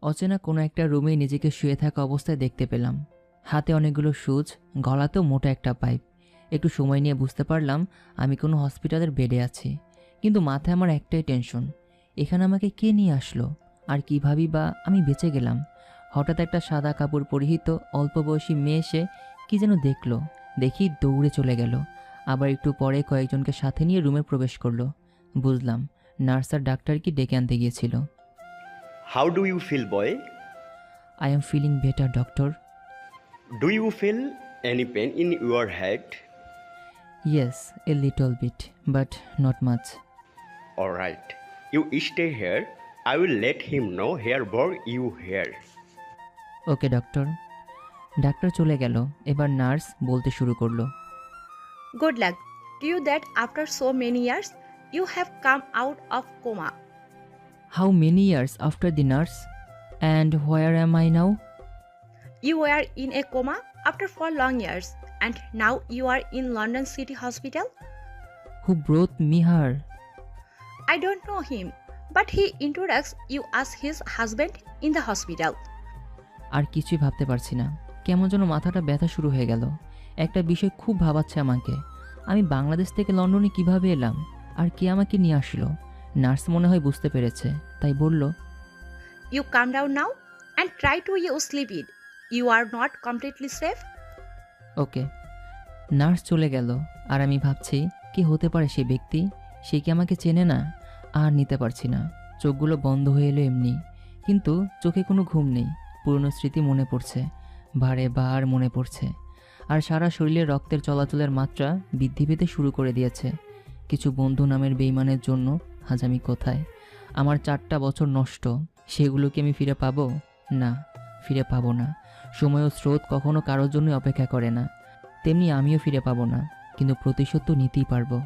অচেনা কোনো একটা রুমে নিজেকে শুয়ে থাকা অবস্থায় দেখতে পেলাম। হাতে অনেকগুলো সুচ, গলাতেও মোটা একটা পাইপ। একটু সময় নিয়ে বুঝতে পারলাম আমি কোনো হসপিটালের বেডে আছি। কিন্তু মাথায় আমার একটাই টেনশন, এখানে আমাকে কে নিয়ে আসলো আর কীভাবেই বা আমি বেঁচে গেলাম। হঠাৎ একটা সাদা কাপড় পরিহিত অল্প বয়সী মেয়ে এসে কী যেন দেখলো, দেখি দৌড়ে চলে গেল। আবার একটু পরে কয়েকজনকে সাথে নিয়ে রুমে প্রবেশ করলো। বুঝলাম নার্স আর ডাক্তার কি ডেকে আনতে গিয়েছিল। How do you feel, boy? I am feeling better doctor. Do you feel any pain in your head? Yes, a little bit, but not much. Alright. You stay here. I will let him know here brought you here. Okay doctor. Doctor চলে গেল। এবার nurse বলতে শুরু করলো। Good luck to you that after so many years you have come out of coma. How many years after the nurse? And where am I now? You were in a coma after 4 long years and now you are in London City Hospital. Who brought me here? I don't know him, but he introduced you as his husband in the hospital. আর কিছুই ভাবতে পারছি না। কেমন যেন মাথাটা ব্যথা শুরু হয়ে গেল। একটা বিষয় খুব ভাবাচ্ছে আমাকে। আমি বাংলাদেশ থেকে লন্ডনে কিভাবে এলাম আর কে আমাকে নিয়ে আসলো? নার্স মনে হয় বুঝতে পেরেছে, তাই বলল, You calm down now and try to sleep it. You are not completely safe. Okay. Nurse চলে গেল আর আমি ভাবছি কি হতে পারে সে ব্যক্তি। সে কি আমাকে চেনে না? আর নিতে পারছি না। চোখগুলো বন্ধ হয়ে এলো এমনি, কিন্তু চোখে কোনো ঘুম নেই। পুরনো স্মৃতি মনে পড়ছে, বারে বার মনে পড়ছে। আর সারা শরীরে রক্তের চলাচলের মাত্রা বৃদ্ধি পেতে শুরু করে দিয়েছে। কিছু বন্ধু নামের বেইমানের জন্য আজ আমি কোথায়? আমার 4টা বছর নষ্ট, সেগুলো কি আমি ফিরে পাবো? না, ফিরে পাবো না। সময় ও স্রোত কখনো কারোর জন্য অপেক্ষা করে না, তেমনি আমিও ফিরে পাবো না। কিন্তু প্রতিশোধ তো নিতেই পারবো।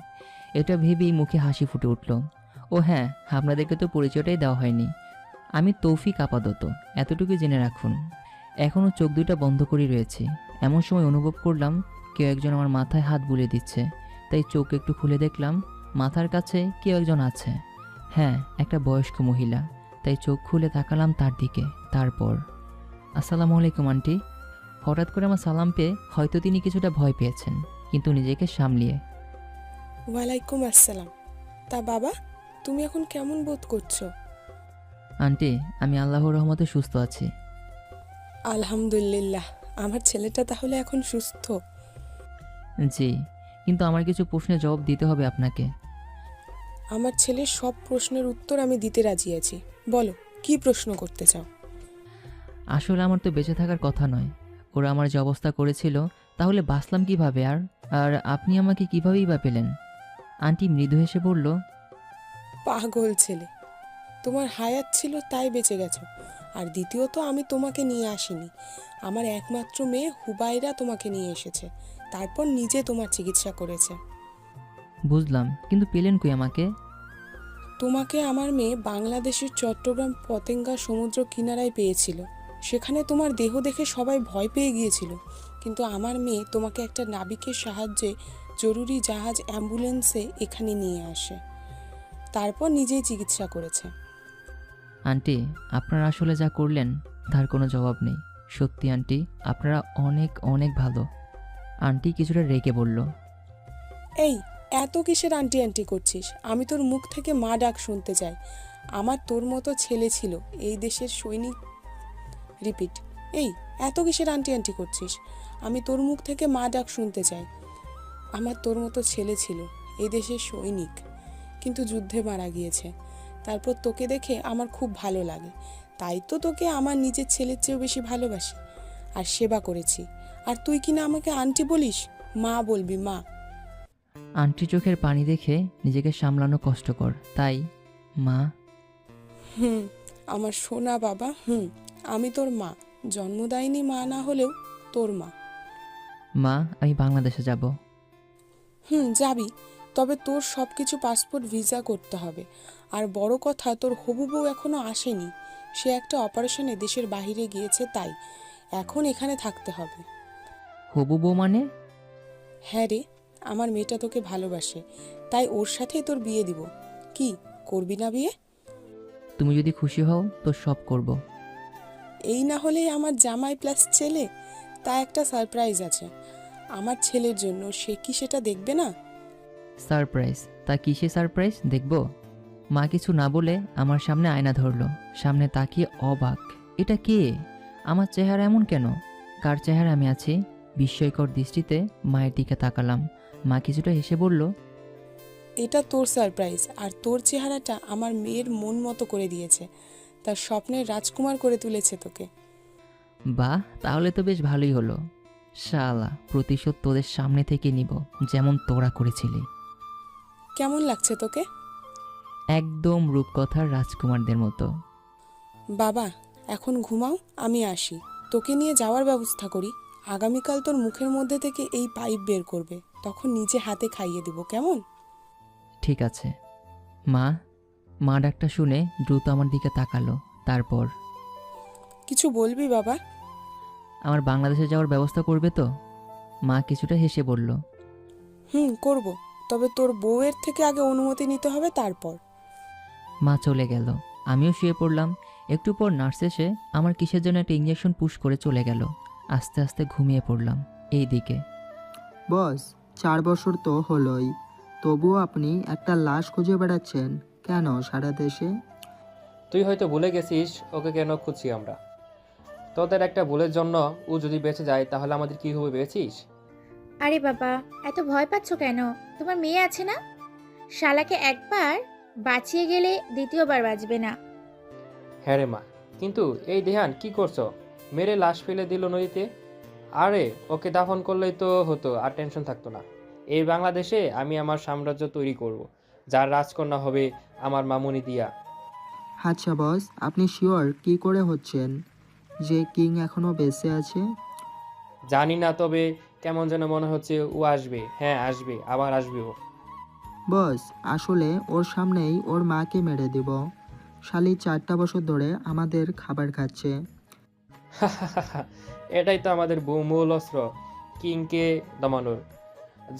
এটা ভেবেই মুখে হাসি ফুটে উঠল। ও হ্যাঁ, আপনাদেরকে তো পরিচয়টাই দেওয়া হয়নি। আমি তৌফিক আপাতত, এতটুকু জেনে রাখুন। এখনও চোখ দুটো বন্ধ করে রয়েছি। এমন সময় অনুভব করলাম কেউ একজন আমার মাথায় হাত বুলিয়ে দিচ্ছে। তাই চোখ একটু খুলে দেখলাম মাথার কাছে কেউ একজন আছে। হ্যাঁ, একটা বয়স্ক মহিলা। তাই চোখ খুলে তাকালাম তার দিকে। তারপর, আসসালামু আলাইকুম আন্টি। হঠাৎ করে আমার সালাম পেয়ে হয়তো তিনি কিছুটা ভয় পেয়েছেন, কিন্তু নিজেকে সামলিয়ে, ওয়ালাইকুম আসসালাম। তা বাবা, তুমি এখন কেমন বোধ করছো? আন্টি, আমি আল্লাহর রহমতে সুস্থ আছি। আলহামদুলিল্লাহ। আমার ছেলেটা তাহলে এখন সুস্থ? জি, কিন্তু আমার কিছু প্রশ্নের জবাব দিতে হবে আপনাকে। আমার ছেলের সব প্রশ্নের উত্তর আমি দিতে রাজি আছি। বলো, কি প্রশ্ন করতে চাও? আসলে আমার তো বেঁচে থাকার কথা নয়। ওরা আমার যে অবস্থা করেছিল, তাহলে বাঁচলাম কিভাবে? আর আর আপনি আমাকে কিভাবেই বা পেলেন? আন্টি মৃদু হেসে বলল, পাগল ছেলে, তোমার হায়াত ছিল তাই বেঁচে গেছো। আর দ্বিতীয়ত, আমি তোমাকে নিয়ে আসিনি, আমার একমাত্র মেয়ে হুবাইরা তোমাকে নিয়ে এসেছে, তারপর নিজে তোমার চিকিৎসা করেছে। বুঝলাম, কিন্তু পেলেন কই আমাকে? তোমাকে আমার মেয়ে বাংলাদেশের চট্টগ্রাম পতেঙ্গা সমুদ্র কিনারায় পেয়েছিল। সেখানে তোমার দেহ দেখে সবাই ভয় পেয়ে গিয়েছিল, কিন্তু আমার মেয়ে তোমাকে একটা নাবিকের সাহায্যে জরুরি জাহাজ অ্যাম্বুলেন্সে এখানে নিয়ে আসে, তারপর নিজেই চিকিৎসা করেছে। আন্টি, আপনারা আসলে যা করলেন তার কোনো জবাব নেই। সত্যি আন্টি, আপনারা অনেক অনেক ভালো। আন্টি কিছুটা রেগে বলল, এই, এত কিসের আন্টি আন্টি করছিস? আমি তোর মুখ থেকে মা ডাক শুনতে চাই। আমার তোর মতো ছেলে ছিল, এই দেশের সৈনিক। রিপিট, এই, এত কিসের আন্টি আন্টি করছিস? আমি তোর মুখ থেকে মা ডাক শুনতে চাই। আমার তোর মতো ছেলে ছিল, এই দেশের সৈনিক, কিন্তু যুদ্ধে মারা গিয়েছে। তারপর তোকে দেখে আমার খুব ভালো লাগে, তাই তো তোকে আমার নিজের ছেলের চেয়েও বেশি ভালোবাসি আর সেবা করেছি। আর তুই কিনা আমাকে আন্টি বলিস? মা বলবি, মা। আন্টি চোখের পানি দেখে নিজেকে সামলানো কষ্টকর, তাই মা। আমার সোনা বাবা, আমি তোর মা, জন্মদায়িনী মা না হলেও তোর মা। মা, আমি বাংলাদেশে যাব। যাবি, তবে তোর সব কিছু পাসপোর্ট ভিসা করতে হবে। আর বড় কথা, তোর হবু বউ এখনো আসেনি, সে একটা অপারেশনে দেশের বাইরে গিয়েছে, তাই এখন এখানে থাকতে হবে। হবু বউ মানে? হ্যাঁ রে, আমার মেয়েটা তোকে ভালোবাসে, তাই ওর সাথেই তোর বিয়ে দিব। কি করবি না বিয়ে? তুমি যদি খুশি হও তো সব করব। এই না হলেই আমার জামাই প্লাস ছেলে, তা একটা সারপ্রাইজ আছে আমার ছেলের জন্য, সে কি সেটা দেখবে না? সারপ্রাইজ? তা কিসে সারপ্রাইজ দেখব? মা কিছু না বলে আমার সামনে আয়না ধরলো। সামনে তাকিয়ে অবাক, এটা কে? আমার চেহারা এমন কেন? কার চেহারা আমি আছি? বিস্ময়কর দৃষ্টিতে মায়ের দিকে তাকালাম। মা কিছুটা হেসে বলল, এটা তোর সারপ্রাইজ, আর তোর চেহারাটা আমার মেয়ের মন মতো করে দিয়েছে, তার স্বপ্নের রাজকুমার করে তুলেছে তোকে। বাহ, তাহলে তো বেশ ভালোই হলো। শালা, প্রতিশোধ তোদের সামনে থেকে নিব, যেমন তোরা করেছিলি। কেমন লাগছে তোকে? একদম রূপকথার রাজকুমারদের মতো। বাবা, এখন ঘুমাও, আমি আসি, তোকে নিয়ে যাওয়ার ব্যবস্থা করি। আগামীকাল তোর মুখের মধ্যে থেকে এই পাইপ বের করবে, তখন নিজে হাতে খাইয়ে দিব, কেমন? ঠিক আছে। মা মা ডাকটা শুনে দ্রুত আমার দিকে তাকালো। তারপর, কিছু বলবি বাবা? আমার বাংলাদেশে যাওয়ার ব্যবস্থা করবে তো? মা কিছুটা হেসে বলল, করব, তবে তোর বউয়ের থেকে আগে অনুমতি নিতে হবে, তারপর। মা চলে গেল। আমিও শুয়ে পড়লাম। একটু পর নার্স এসে আমার কিসের জন্য একটা ইঞ্জেকশন পুশ করে চলে গেল। আস্তে আস্তে ঘুমিয়ে পড়লাম। এই দিকে বস, 4 বছর তো হলোই, তবুও আপনি একটা লাশ খুঁজে বেড়াচ্ছেন কেন সারা দেশে? তুই হয়তো ভুলে গেছিস ওকে কেন খুঁজছি আমরা। তোদের একটা ভুলের জন্য ও যদি বেঁচে যায় তাহলে আমাদের কি হবে ভেবেছিস? আরে বাবা, এত ভয় পাচ্ছ কেন? তোমার মেয়ে আছে না? শালাকে একবার বাঁচিয়ে গেলে দ্বিতীয়বার বাঁচবে না। হ্যাঁ রে মা, কিন্তু এই দেহান কি করছো? মেরে লাশ ফেলে দিল নদীতে। আরে ওকে দাফন করলেই তো হতো, আর টেনশন থাকতো না। এই বাংলাদেশে আমি আমার সাম্রাজ্য তৈরি করব, যার রাজকন্যা হবে আমার মামুনি দিয়া। আচ্ছা বস, আপনি শিওর কি করে হচ্ছেন যে কিং এখনো বেঁচে আছে? জানি না, তবে কেমন যেন মনে হচ্ছে ও আসবে। হ্যাঁ আসবে, আবার আসবে ও। বস, আসলে ওর সামনেই ওর মাকে মেরে দেব। শালি 4টা বছর ধরে আমাদের খাবার খাচ্ছে। এটাই তো আমাদের মূল অস্ত্র, কিংকে দমানোর।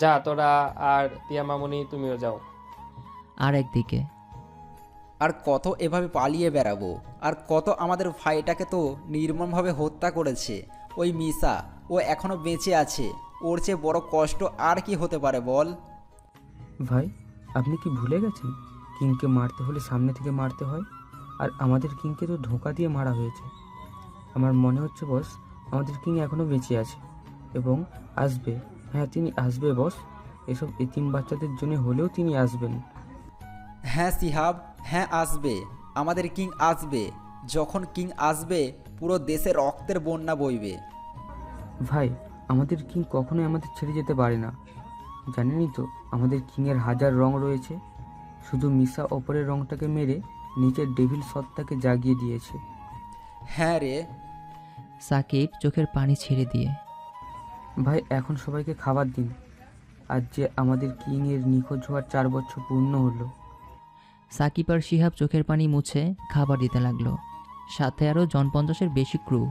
যা তোরা, আর তিয়া মামুনি তুমিও যাও। আর একদিকে আর কত এভাবে পালিয়ে বেড়াবো? আর কত আমাদের ভাইটাকে তো নির্মমভাবে হত্যা করেছে ওই মিসা। ও এখনো বেঁচে আছে, ওর চেয়ে বড় কষ্ট আর কি হতে পারে বল? ভাই, আপনি কি ভুলে গেছেন কিংকে মারতে হলে সামনে থেকে মারতে হয়? আর আমাদের কিংকে তো ধোঁকা দিয়ে মারা হয়েছে। আমার মনে হচ্ছে বস, আমাদের কিং এখনও বেঁচে আছে এবং আসবে। হ্যাঁ, তিনি আসবে বস। এসব এতিম বাচ্চাদের জন্য হলেও তিনি আসবেন। হ্যাঁ সিহাব, হ্যাঁ আসবে, আমাদের কিং আসবে। যখন কিং আসবে পুরো দেশে রক্তের বন্যা বইবে। ভাই, আমাদের কিং কখনোই আমাদের ছেড়ে যেতে পারে না। জানেনই তো, আমাদের কিংয়ের হাজার রং রয়েছে। শুধু মিসা ওপরের রংটাকে মেরে নিচের ডেভিল সত্তাকে জাগিয়ে দিয়েছে। হ্যাঁ রে। সাকিব চোখের পানি ছেড়ে দিয়ে, ভাই, এখন সবাইকে খাবার দিন। আজ যে আমাদের কিংয়ের নিখোঁজ হওয়ার 4 বছর পূর্ণ হলো। সাকিব আর শিহাব চোখের পানি মুছে খাবার দিতে লাগলো। সাথে আরও জন 50-এর বেশি ক্রু।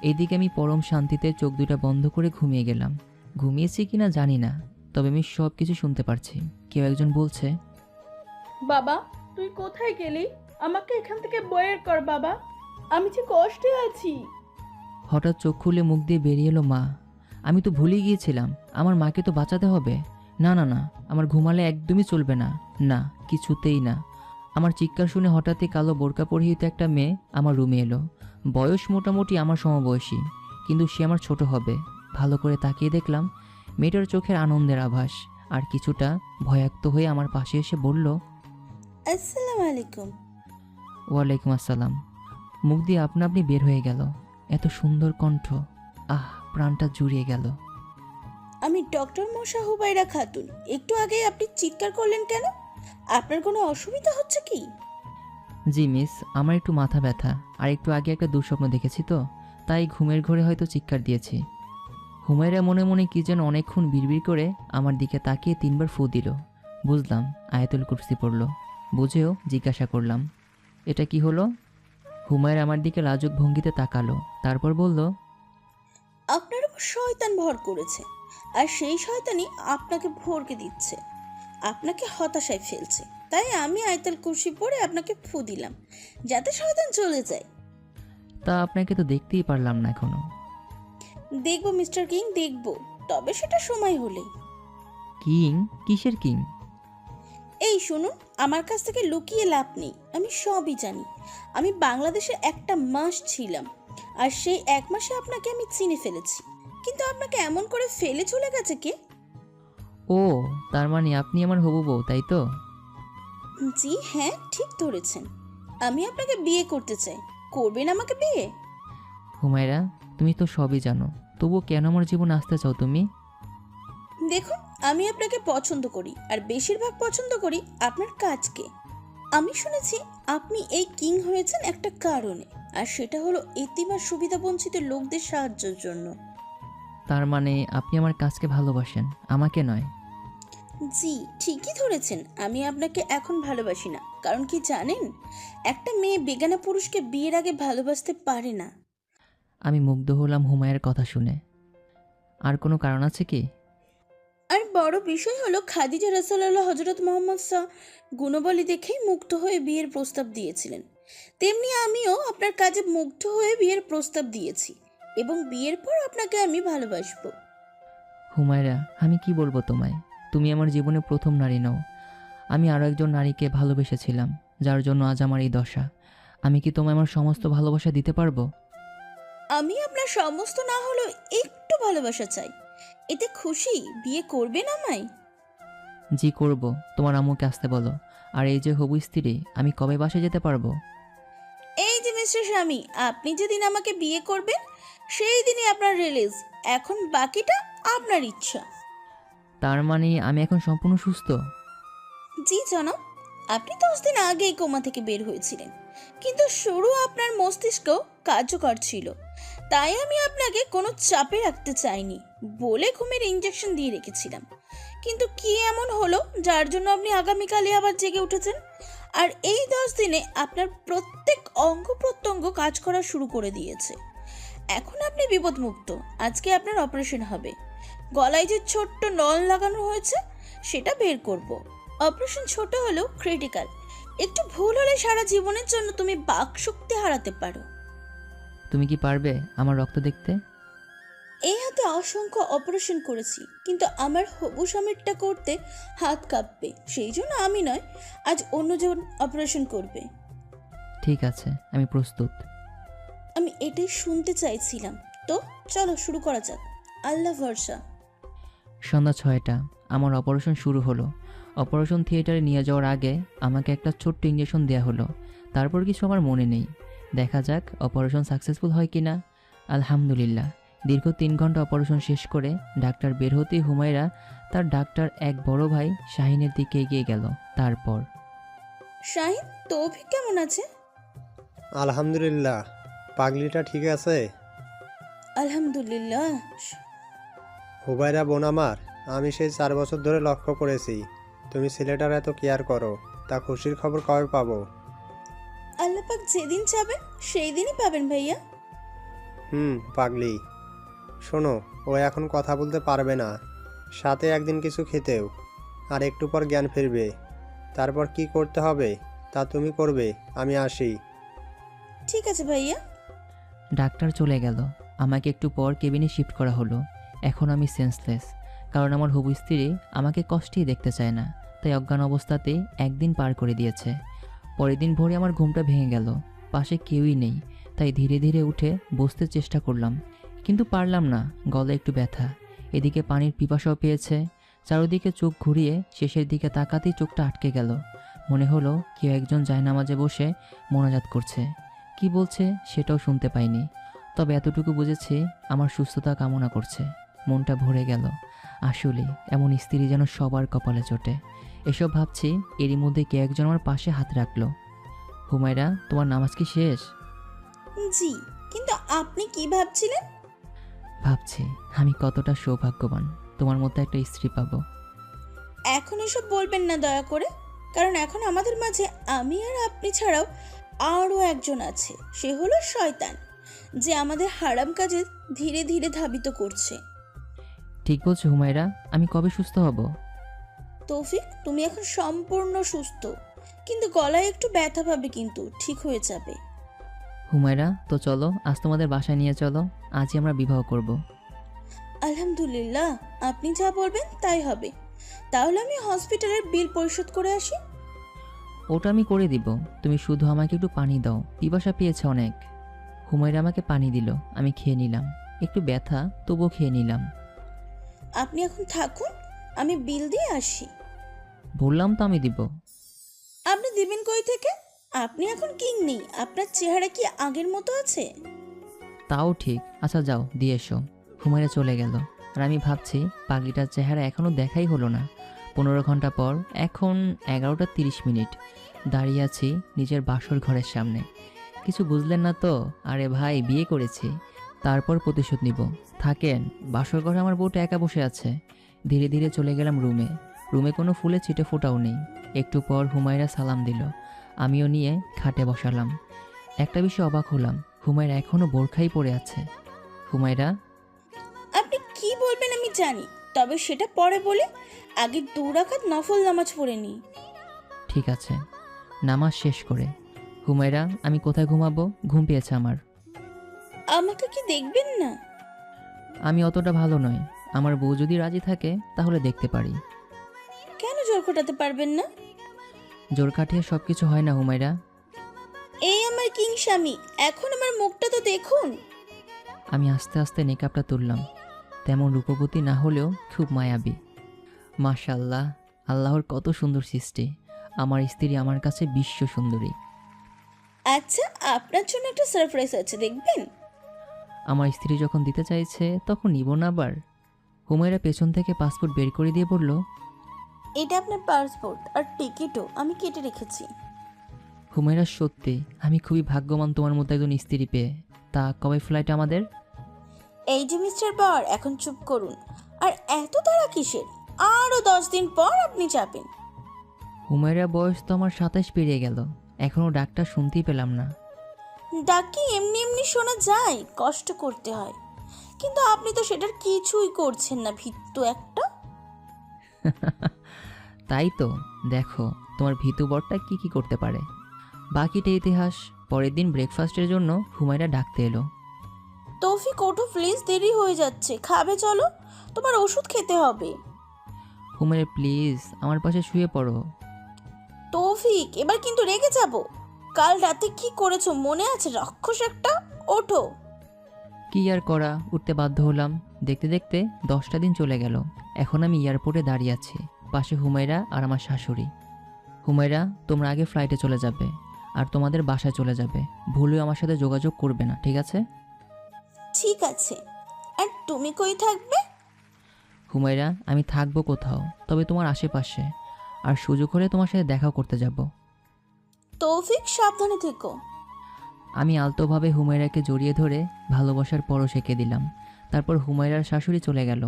এদিকে আমি পরম শান্তিতে চোখ দুটা বন্ধ করে ঘুমিয়ে গেলাম। ঘুমিয়েছি কিনা জানি না, তবে আমি সব কিছু শুনতে পারছি। কেউ একজন বলছে, বাবা, তুই কোথায় গেলি? আমাকে এখান থেকে বের কর বাবা, আমি যে কষ্টে আছি। হঠাৎ চোখ খুলে মুখ দিয়ে বেরিয়ে এলো মা। আমি তো ভুলেই গিয়েছিলাম, আমার মাকে তো বাঁচাতে হবে। না না না, আমার ঘুমালে একদমই চলবে না, না কিছুতেই না। আমার চিৎকার শুনে হঠাৎই কালো বোরকা পরিহিত একটা মেয়ে আমার রুমে এলো। বয়স মোটামুটি আমার সমবয়সী, কিন্তু সে আমার ছোট হবে। ভালো করে তাকিয়ে দেখলাম মেয়েটার চোখের আনন্দের আভাস, আর কিছুটা ভয়াক্ত হয়ে আমার পাশে এসে বলল, আসসালামু আলাইকুম। ওয়ালাইকুম আসসালাম। মুখ দিয়ে আপনা আপনি বের হয়ে গেল এত সুন্দর কণ্ঠ। আহ, প্রাণটা জুড়িয়ে গেল। আমি ডক্টর মোশা হুবাইরা খাতুন। একটু আগে আপনি চিৎকার করলেন কেন? আপনার কোনো অসুবিধা হচ্ছে কি? জি মিস, আমার একটু মাথা ব্যথা, আর একটু আগে একটা দুঃস্বপ্ন দেখেছি তো, তাই ঘুমের ঘরে হয়তো চিৎকার দিয়েছি। হুমায়রা মনে মনে কি যেন অনেকক্ষণ বিড়বিড় করে আমার দিকে তাকিয়ে 3বার ফু দিল। বুঝলাম আয়াতুল কুরসি পড়ল। বুঝেও জিজ্ঞাসা করলাম, এটা কি হলো? হুমায়রা আমার দিকে লাজুক ভঙ্গিতে তাকালো, তারপর বলল, আপনার উপর শয়তান ভর করেছে, আর সেই শয়তানই আপনাকে ভরকে দিচ্ছে, আপনাকে হতাশায় ফেলছে। তাই আমি আয়াতুল কুরসি পড়ে আপনাকে ফু দিলাম, যাতে শয়তান চলে যায়। তা আপনাকে তো দেখতেই পারলাম না এখনো। দেখবো মিস্টার কিং, দেখবো, তবে সেটা সময় হলেই। কিং? কিসের কিং? এই শুনুন, আমার কাছ থেকে লুকিয়ে লাভ নেই, আমি সবই জানি। আমি বাংলাদেশে একটা মাস ছিলাম, আর সেই 1 মাসে আপনাকে আমি চিনে ফেলেছি। কিন্তু আপনাকে এমন করে ফেলে চলে গেছে কে? ও, তার মানে আপনি আমার হবু বউ, তাই তো? জি হ্যাঁ, ঠিক ধরেছেন। আমি আপনাকে বিয়ে করতে চাই, করবেন আমাকে বিয়ে? হুমায়রা, তুমি তো সবই জানো, তবুও কেন আমার জীবনে আসতে চাও তুমি? দেখুন, আমি আপনাকে পছন্দ করি, আর বেশিরভাগ পছন্দ করি আপনার কাজকে। আমি শুনেছি আপনি এই কিং হয়েছেন একটা কারণে, আর সেটা হলো এতিম আর সুবিধাবঞ্চিত লোকদের সাহায্যের জন্য। তার মানে আপনি আমার কাজকে ভালোবাসেন, আমাকে নয়? জি ঠিকই ধরেছেন, আমি আপনাকে এখন ভালোবাসি না। কারণ কি জানেন, একটা মেয়ে বেগানা পুরুষকে বিয়ের আগে ভালোবাসতে পারে না। আমি মুগ্ধ হলাম হুমায়ের কথা শুনে। আর কোনো কারণ আছে কি? আর বড় বিষয় হলো খাদিজা রাসূলুল্লাহ হযরত মুহাম্মদ গুণবলী দেখেই মুগ্ধ হয়ে বিয়ের প্রস্তাব দিয়েছিলেন। তেমনি আমিও আপনার কাজে মুগ্ধ হয়ে বিয়ের প্রস্তাব দিয়েছি, এবং বিয়ের পর আপনাকে আমি ভালোবাসবো। হুমায়রা, আমি কি বলবো তোমায়? তুমি আমার জীবনে প্রথম নারী নও। আমি আরও একজন নারীকে ভালোবেসেছিলাম, যার জন্য আজ আমার এই দশা। আমি কি তোমায় আমার সমস্ত ভালোবাসা দিতে পারবো? আমি আপনার সমস্ত না হলেও একটু ভালোবাসা চাই। এতে খুশি? বিয়ে করবেন আমায়? জি করব, তোমার আম্মুকে আসতে বলো। আর এই যে হবু স্ত্রী, আমি কবে বাসায় যেতে পারবো? এই যে মিস্টার স্বামী, আপনি যেদিন আমাকে বিয়ে করবেন সেই দিনই আপনার রিলিজ। এখন বাকিটা আপনার ইচ্ছা। তার মানে আমি এখন সম্পূর্ণ সুস্থ? জি জনাব, আপনি 10 দিন আগেই কোমা থেকে বের হয়েছিলেন, কিন্তু শুরু আপনার মস্তিষ্ক কার্যকর ছিল। তাই আমি আপনাকে কোনো চাপে রাখতে চাইনি বলে ঘুমের ইঞ্জেকশন দিয়ে রেখেছিলাম। কিন্তু কি এমন হলো যার জন্য আপনি আগামীকালই আবার জেগে উঠেছেন? আর এই 10 দিনে আপনার প্রত্যেক অঙ্গ প্রত্যঙ্গ কাজ করা শুরু করে দিয়েছে। এখন আপনি বিপদমুক্ত। আজকে আপনার অপারেশন হবে। গলায় যে ছোট্ট নল লাগানো হয়েছে সেটা বের করব। অপারেশন ছোট হলেও ক্রিটিক্যাল। একটু ভুল হলে সারা জীবনের জন্য তুমি বাকশক্তি হারাতে পারো। তুমি কি পারবে আমার রক্ত দেখতে? এই হাতে অসংখ্য অপারেশন করেছি, কিন্তু আমার হবু স্বামীরটা করতে হাত কাঁপবে। সেই জন্য আমি নয়, আজ অন্যজন অপারেশন করবে। ঠিক আছে, আমি প্রস্তুত। আমি এটাই শুনতে চাইছিলাম। তো চলো শুরু করা যাক, আল্লাহ ভরসা। সন্ধ্যা 6টা, আমার অপারেশন শুরু হলো। অপারেশন থিয়েটারে নিয়ে যাওয়ার আগে আমাকে একটা ছোট্ট ইঞ্জেকশন দেওয়া হলো। তারপর কিছু আমার মনে নেই। দেখা যাক অপারেশন সাকসেসফুল হয় কিনা। আলহামদুলিল্লাহ। দীর্ঘ 3 ঘন্টা অপারেশন শেষ করে ডাক্তার বের হতেই হুমায়রা তার ডাক্তার এক বড় ভাই শাহিনের দিকে এগিয়ে গেল। তারপর, শাহিন, তৌফিক কেমন আছে? আলহামদুলিল্লাহ। পাগলিটা ঠিক আছে? আলহামদুলিল্লাহ। হুবাইরা বোন আমার, আমি সেই 4 বছর ধরে লক্ষ্য করেছি তুমি ছেলেটার এত কেয়ার করো। তা খুশির খবর কবে পাবো? আল্লাহ পাক যেদিন চাবেন সেই দিনই পাবেন ভাইয়া। পাগলি, শোনো, ও এখন কথা বলতে পারবে না, সাথে একদিন কিছু খেতেও। আর একটু পর জ্ঞান ফিরবে। তারপর কি করতে হবে তা তুমি করবে। আমি আসি। ঠিক আছে ভাইয়া। ডাক্তার চলে গেল। আমাকে একটু পর কেবিনে শিফট করা হলো। এখন আমি সেন্সলেস, কারণ আমার হবু স্ত্রী আমাকে কষ্টেই দেখতে চায় না। তাই অজ্ঞান অবস্থাতেই একদিন পার করে দিয়েছে। পরের দিন ভোরে আমার ঘুমটা ভেঙে গেল। পাশে কেউই নেই, তাই ধীরে ধীরে উঠে বসতে চেষ্টা করলাম, কিন্তু পারলাম না। গলায় একটু ব্যথা, এদিকে পানির পিপাসাও পেয়েছে। চারদিকে চোখ ঘুরিয়ে শেষের দিকে তাকাতেই চোখটা আটকে গেল। মনে হলো কেউ একজন জায়নামাজে বসে মোনাজাত করছে। কি বলছে সেটাও শুনতে পাইনি, তবে এতটুকু বুঝেছি আমার সুস্থতা কামনা করছে। মনটা ভরে গেল। আসলে এমন স্ত্রী যেন সবার কপালে চটে। এসব ভাবছি, এরই মধ্যে কে একজন আমার পাশে হাত রাখলো। হুমায়রা, তোমার নামাজ কি শেষ? জি, কিন্তু আপনি কি ভাবছিলেন? ভাবছি আমি কতটা সৌভাগ্যবান, তোমার মতো একটা স্ত্রী পাবো। এখন এসব বলবেন না দয়া করে, কারণ এখন আমাদের মাঝে আমি আর আপনি ছাড়াও আরও একজন আছে। সে হলো শয়তান, যে আমাদের হারাম কাজে ধীরে ধীরে ধাবিত করছে। ঠিক বলছো হুমায়রা, আমি কবে সুস্থ হব? তৌফিক, তুমি এখন সম্পূর্ণ সুস্থ, কিন্তু গলায় একটু ব্যথা পাবে, কিন্তু ঠিক হয়ে যাবে। হুমায়রা, তো চলো আজ তোমাদের বাসায় নিয়ে চলো, আজই আমরা বিবাহ করব। আলহামদুলিল্লাহ, আপনি যা বলবেন তাই হবে। তাহলে আমি হসপিটালের বিল পরিশোধ করে আসি। ওটা আমি করে দিব, তুমি শুধু আমাকে একটু পানি দাও, পিপাসা পেয়েছে অনেক। হুমায়রা আমাকে পানি দিল, আমি খেয়ে নিলাম। একটু ব্যথা, তবুও খেয়ে নিলাম। আপনি এখন থাকুন, আমি বিল দিয়ে আসি। বললাম তো আমি দিব। আপনি দিবেন কই থেকে? আপনি এখন কিং নেই, আপনার চেহারা কি আগের মতো আছে? তাও ঠিক, আচ্ছা যাও দিয়ে এসো। হুমায়রা চলে গেল, আর আমি ভাবছি পাগলিটার চেহারা এখনও দেখাই হলো না। 15 ঘন্টা পর, এখন 11:30। দাঁড়িয়ে আছি নিজের বাসর ঘরের সামনে। কিছু বুঝলেন না তো? আরে ভাই, বিয়ে করেছি, তারপর প্রতিশোধ নিব। থাকেন, বাসর ঘরে আমার বউটা একা বসে আছে। ধীরে ধীরে চলে গেলাম রুমে। রুমে কোনো ফুলের ছিটে ফোটাও নেই। একটু পর হুমায়রা সালাম দিল, আমিও নিয়ে খাটে বসালাম। একটা বিষয়ে অবাক হলাম, হুমায়রা এখনও বোরখাই পরে আছে। হুমায়রা, আপনি কি বলবেন আমি জানি, তবে সেটা পরে বলে আগে 2 রাকাত নফল নামাজ পড়ে নিই। ঠিক আছে। নামাজ শেষ করে, হুমায়রা আমি কোথায় ঘুমাবো? ঘুম পেয়েছে আমার। আমাকে কি দেখবেন না? আমি অতটা ভালো নয়, আমার বউ যদি রাজি থাকে তাহলে দেখতে পারি। কেন জোর খোটাতে পারবেন না? জোর কাঠিয়ে সব কিছু হয় না হুমায়রা। এই আমার কিং স্বামী, এখন আমার মুখটা তো দেখুন। আমি আস্তে আস্তে নেকাবটা তুললাম। তেমন রূপবতী না হলেও খুব মায়াবী। মাশাআল্লাহ, আল্লাহর কত সুন্দর সৃষ্টি। আমার স্ত্রী আমার কাছে বিশ্ব সুন্দরী। আচ্ছা, আপনার জন্য একটা সারপ্রাইজ আছে, দেখবেন? আমার স্ত্রী যখন দিতে চাইছে তখন নিব না আবার? হুমায়রা পেছন থেকে পাসপোর্ট বের করে দিয়ে বলল, এটা আপনার পাসপোর্ট আর টিকিটও আমি কেটে রেখেছি। হুমায়রা সত্যি আমি খুবই ভাগ্যবান তোমার মতো একজন স্ত্রী পেয়ে। তা কবে ফ্লাইট আমাদের? এই যে মিস্টার বর, এখন চুপ করুন। আর এত তাড়া কিসের? আরও 10 দিন পর আপনি যাবেন। হুমায়রা বয়স তো আমার 27 পেরিয়ে গেল, এখনও ডাকটা শুনতেই পেলাম না। ডাকি এমনি এমনি শোনা যায়, কষ্ট করতে হয়। কিন্তু আপনি তো সেটার কিছুই করছেন না, ভিত্তু একটা। তাই তো, দেখো তোমার ভীতু বরটা কি কি করতে পারে। বাকিটা ইতিহাস। পরের দিন ব্রেকফাস্টের জন্য হুমায়রা ডাকতে এলো। তৌফিক ওঠো প্লিজ, দেরি হয়ে যাচ্ছে, খাবে চলো, তোমার ওষুধ খেতে হবে। হুমায়রা প্লিজ আমার পাশে শুয়ে পড়ো। তৌফিক, এবার কিন্তু রেগে যাব। কাল রাতে কি করেছো মনে আছে? রাক্ষস একটা, ওঠো। কি আর করা, উঠতে বাধ্য হলাম। দেখতে দেখতে 10টা দিন চলে গেল। এখন আমি এয়ারপোর্টে দাঁড়িয়ে আছি, পাশে হুমায়রা আর আমার শাশুড়ি। হুমায়রা, তোমরা আগে ফ্লাইটে চলে যাবে আর তোমাদের বাসায় চলে যাবে। ভুলেও আমার সাথে যোগাযোগ করবে না, ঠিক আছে? ঠিক আছে। আর তুমি কই থাকবে? হুমায়রা, আমি থাকবো কোথাও, তবে তোমার আশেপাশে। আর সুযোগ হলে তোমার সাথে দেখা করতে যাব। তৌফিক, সাবধানে থেকো। আমি আলতোভাবে হুমায়রাকে জড়িয়ে ধরে ভালোবাসার পরশ এঁকে দিলাম। তারপর হুমায়রার শাশুড়ি চলে গেল।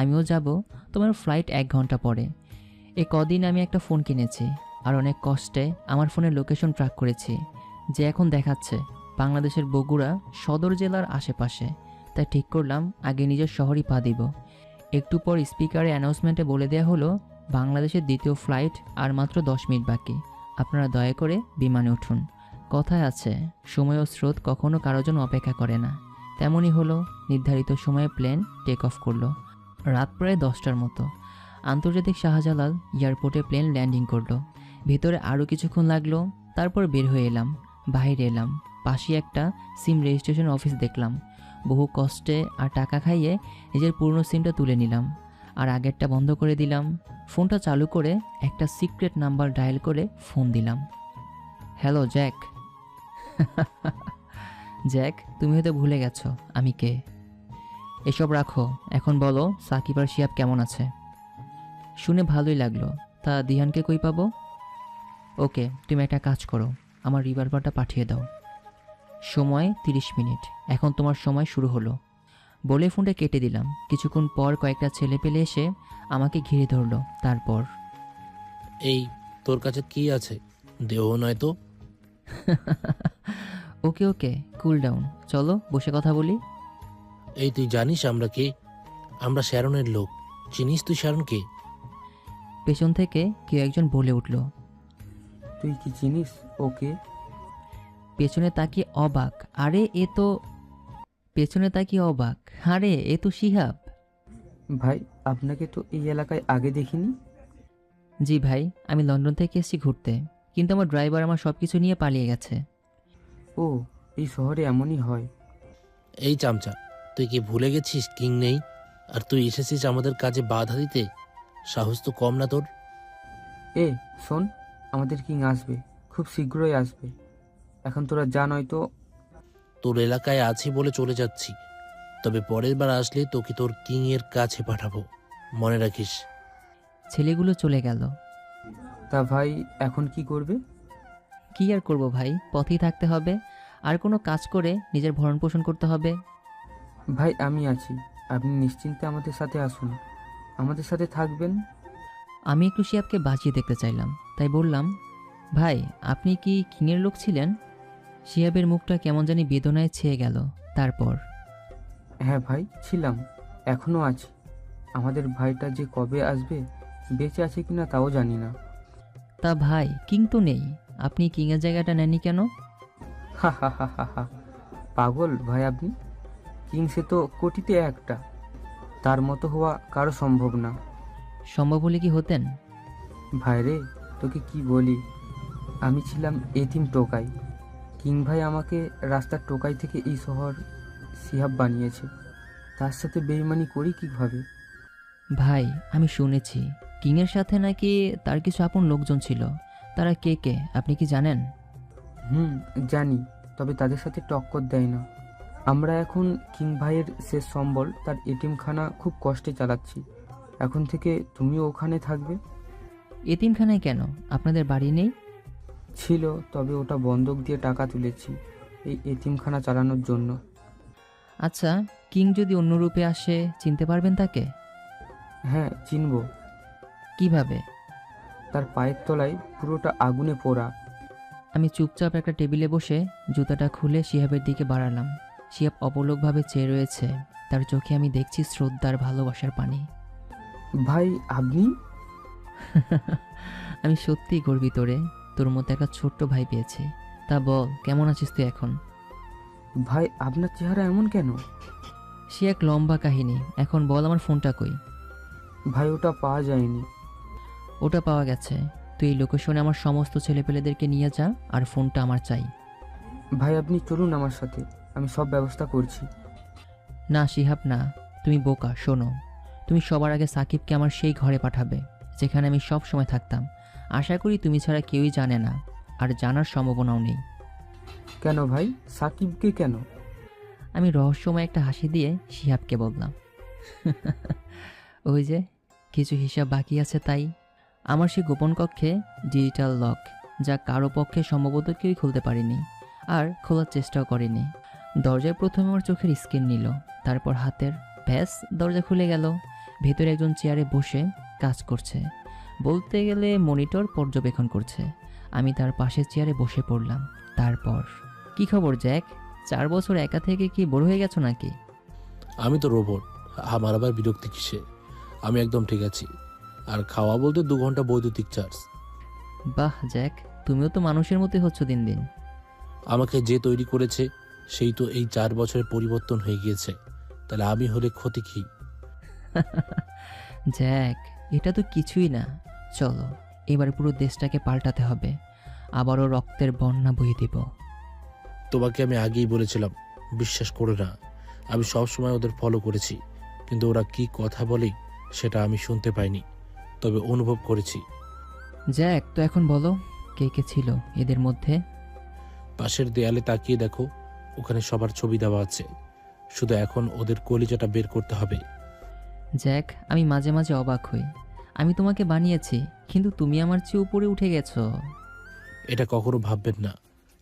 আমিও যাব, তোমার ফ্লাইট 1 ঘন্টা পরে। এ কদিন আমি একটা ফোন কিনেছি, আর অনেক কষ্টে আমার ফোনের লোকেশন ট্র্যাক করেছি, যে এখন দেখাচ্ছে বাংলাদেশের বগুড়া সদর জেলার আশেপাশে। তাই ঠিক করলাম আগে নিজের শহরই পা দিব। একটু পর স্পিকারে অ্যানাউন্সমেন্টে বলে দেওয়া হলো, বাংলাদেশের দ্বিতীয় ফ্লাইট আর মাত্র 10 মিনিট বাকি, আপনারা দয়া করে বিমানে উঠুন। কথায় আছে, সময় ও স্রোত কখনো কারোর জন্য অপেক্ষা করে না। তেমনই হলো, নির্ধারিত সময়ে প্লেন টেক অফ করলো। রাত প্রায় 10টার মতো আন্তর্জাতিক শাহজালাল এয়ারপোর্টে প্লেন ল্যান্ডিং করলো। ভেতরে আরও কিছুক্ষণ লাগলো, তারপর বের হয়ে এলাম। বাইরে এলাম, পাশে একটা সিম রেজিস্ট্রেশন অফিস দেখলাম। বহু কষ্টে আর টাকা খাইয়ে নিজের পুরনো সিমটা তুলে নিলাম, আর আগেরটা বন্ধ করে দিলাম। ফোনটা চালু করে একটা সিক্রেট নাম্বার ডায়াল করে ফোন দিলাম। Hello Jack. জ্যাক, তুমি হয়তো ভুলে গেছো আমি কে। এসব রাখো, এখন বলো সাকিব আর শিয়াব কেমন আছে। শুনে ভালোই লাগলো। তা দিহানকে কই পাবো? ওকে, তুমি একটা কাজ করো, আমার রিভলভারটা পাঠিয়ে দাও। সময় 30 মিনিট, এখন তোমার সময় শুরু হলো। বলে ফোনটা কেটে দিলাম। কিছুক্ষণ পর কয়েকটা ছেলে পেলে এসে আমাকে ঘিরে ধরলো। তারপর, এই তোর কাছে কি আছে? দেহ নয় তো? ওকে ওকে, কুল ডাউন, চলো বসে কথা বলি। এই তুই জানিস আমরা কে? আমরা শ্যারনের লোক। চিনিস তুই শ্যারনকে? পেছন থেকে কেউ একজন বলে উঠল, তুই কি চিনিস ওকে? পেছনে তাকিয়ে অবাক, আরে এ তো শিহাব। ভাই আপনাকে তো এই এলাকায় আগে দেখিনি। জি ভাই, আমি লন্ডন থেকে এসেছি ঘুরতে, কিন্তু আমার ড্রাইভার আমার সব কিছু নিয়ে পালিয়ে গেছে। ও, এই শহরে এমনই হয়। এই চামচা, তুই কি ভুলে গেছিস কিং নেই? আর তুই এসেছিস আমাদের কাজে বাধা দিতে? সাহস তো কম না তোর। এ শোন, আমাদের কিং আসবে, খুব শীঘ্রই আসবে। এখন তোরা যা, নয়তো তোর এলাকায় আছি বলে চলে যাচ্ছি, তবে পরের বার আসলে তোকে তোর কিং এর কাছে পাঠাবো, মনে রাখিস। ছেলেগুলো চলে গেল। তা ভাই এখন কি করবে? কি আর করব ভাই, পথেই থাকতে হবে, আর কোনো কাজ করে নিজের ভরণ পোষণ করতে হবে। ভাই আমি আছি, আপনি নিশ্চিন্তে আমাদের সাথে আসুন, আমাদের সাথে থাকবেন। আমি একটু শিহাবকে বাঁচিয়ে দেখতে চাইলাম, তাই বললাম, ভাই আপনি কি কিংয়ের লোক ছিলেন? শিহাবের মুখটা কেমন জানি বেদনায় ছেয়ে গেল। তারপর, হ্যাঁ ভাই ছিলাম, এখনও আছি। আমাদের ভাইটা যে কবে আসবে, বেঁচে আছে কিনা তাও জানি না। তা ভাই কিং তো নেই, আপনি কিংয়ের জায়গাটা নেননি কেন? হা হা হা হা হা, পাগল ভাই আপনি। কিং সে তো কোটিতে একটা, তার মতো হওয়া কারো সম্ভব না। সম্ভব হলে কি হতেন? ভাই রে, তোকে কি বলি, আমি ছিলাম এতিম টোকাই। কিং ভাই আমাকে রাস্তার টোকাই থেকে এই শহর শিহাব বানিয়েছে। তার সাথে বেইমানি করি কিভাবে? ভাই আমি শুনেছি কিংয়ের সাথে নাকি তার কিছু আপন লোকজন ছিল। তারা কে কে আপনি কি জানেন? জানি, তবে তাদের সাথে টক্কর দেয় না। আমরা এখন কিং ভাইয়ের শেষ সম্বল, তার এটিমখানা খুব কষ্টে চালাচ্ছি। এখন থেকে তুমিও ওখানে থাকবে। এতিমখানায় কেন? আপনাদের বাড়ি নেই? ছিল, তবে ওটা বন্ধক দিয়ে টাকা তুলেছি এই এতিমখানা চালানোর জন্য। আচ্ছা, কিং যদি অন্য রূপে আসে চিনতে পারবেন তাকে? হ্যাঁ চিনব। কিভাবে? তার পায়ের তলায় পুরোটা আগুনে পোড়া। আমি চুপচাপ একটা টেবিলে বসে জুতাটা খুলে শিহাবের দিকে বাড়ালাম। শিহাব অপলকভাবে চেয়ে রয়েছে, তার চোখে আমি দেখছি শ্রদ্ধার ভালোবাসার পানি। ভাই আপনি? আমি সত্যিই গর্বিত রে, তোর মতো একটা ছোট্ট ভাই পেয়েছি। তা বল, কেমন আছিস তুই এখন? ভাই আপনার চেহারা এমন কেন? সে এক লম্বা কাহিনী। এখন বল, আমার ফোনটা কই? ভাই ওটা পাওয়া যায়নি। ওটা পাওয়া গেছে। তুই এই লোকেশনে আমার সমস্ত ছেলেপেলেদেরকে নিয়ে যা, আর ফোনটা আমার চাই। ভাই আপনি চলুন আমার সাথে, আমি সব ব্যবস্থা করছি। না শিহাব না, তুমি বোকা। শোনো, তুমি সবার আগে সাকিবকে আমার সেই ঘরে পাঠাবে যেখানে আমি সব সময় থাকতাম। আশা করি তুমি ছাড়া কেউই জানে না, আর জানার সম্ভাবনাও নেই। কেন ভাই, সাকিবকে কেন? আমি রহস্যময় একটা হাসি দিয়ে শিহাবকে বললাম, ওই যে কিছু হিসাব বাকি আছে তাই। আমার সেই গোপন কক্ষে ডিজিটাল লক, যা কারো পক্ষে সম্ভবত কেউই খুলতে পারেনি, আর খোলার চেষ্টাও করেনি। দরজায় প্রথমে আমার চোখের স্ক্রিন নিল, তারপর হাতের, ব্যাস দরজা খুলে গেল। ভেতরে একজন চেয়ারে বসে কাজ করছে, বলতে গেলে মনিটর পর্যবেক্ষণ করছে। আমি তার পাশের চেয়ারে বসে পড়লাম। তারপর, কি খবর জ্যাক? 4 বছর একা থেকে কি বোর হয়ে গেছো নাকি? আমি তো রোবট, আমার আবার বিরক্তি কিসে? আমি একদম ঠিক আছি। আর খাওয়া বলতে 2 ঘন্টা বৈদ্যুতিক চার্জ। বাহ জ্যাক, তুমিও তো মানুষের মতোই হচ্ছ দিন দিন। আমাকে যে তৈরি করেছে সেই তো এই 4 বছরে পরিবর্তন হয়ে গিয়েছে, তাহলে আমি হলে ক্ষতি কি? জ্যাক, এটা তো কিছুই না। চলো, এবার পুরো দেশটাকে পাল্টাতে হবে, আবারও রক্তের বন্যা বয়ে দেব। তোমাকে আমি আগেই বলেছিলাম, বিশ্বাস করো না। আমি সবসময় ওদের ফলো করেছি, কিন্তু ওরা কি কথা বলে সেটা আমি শুনতে পাইনি, তবে অনুভব করেছি। জ্যাক, তো এখন বলো, কে কে ছিল এদের মধ্যে? পাশের দেয়ালে তাকিয়ে দেখো, ওখানে সবার ছবি দেওয়া আছে। শুধু এখন ওদের কলিজাটা বের করতে হবে। জ্যাক, আমি মাঝে মাঝে অবাক হই। আমি তোমাকে বানিয়েছি, কিন্তু তুমি আমার চেয়ে উপরে উঠে গেছো। এটা কখনো ভাববেন না।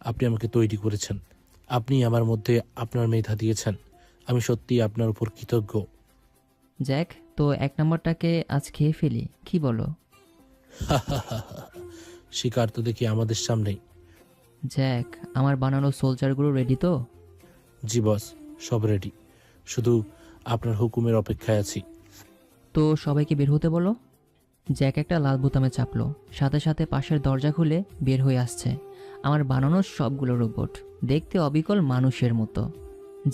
আপনি আমাকে তৈরি করেছেন, আপনি আমার মধ্যে আপনার মেধা দিয়েছেন। আমি সত্যিই আপনার উপর কৃতজ্ঞ। জ্যাক, তো 1 নম্বরটাকে আজ খেয়ে ফেলি, কি বলো? শিকার তো দেখি আমাদের সামনেই। জ্যাক, আমার বানানো সোলজারগুলো রেডি তো? জি বস, সব রেডি, শুধু আপনার হুকুমের অপেক্ষায় আছি। তো সবাইকে বের হতে বলো। জ্যাক একটা লাল বোতামে চাপলো, সাথে সাথে পাশের দরজা খুলে বের হয়ে আসছে। আমার বানানো সবগুলো রোবট, দেখতে অবিকল মানুষের মতো।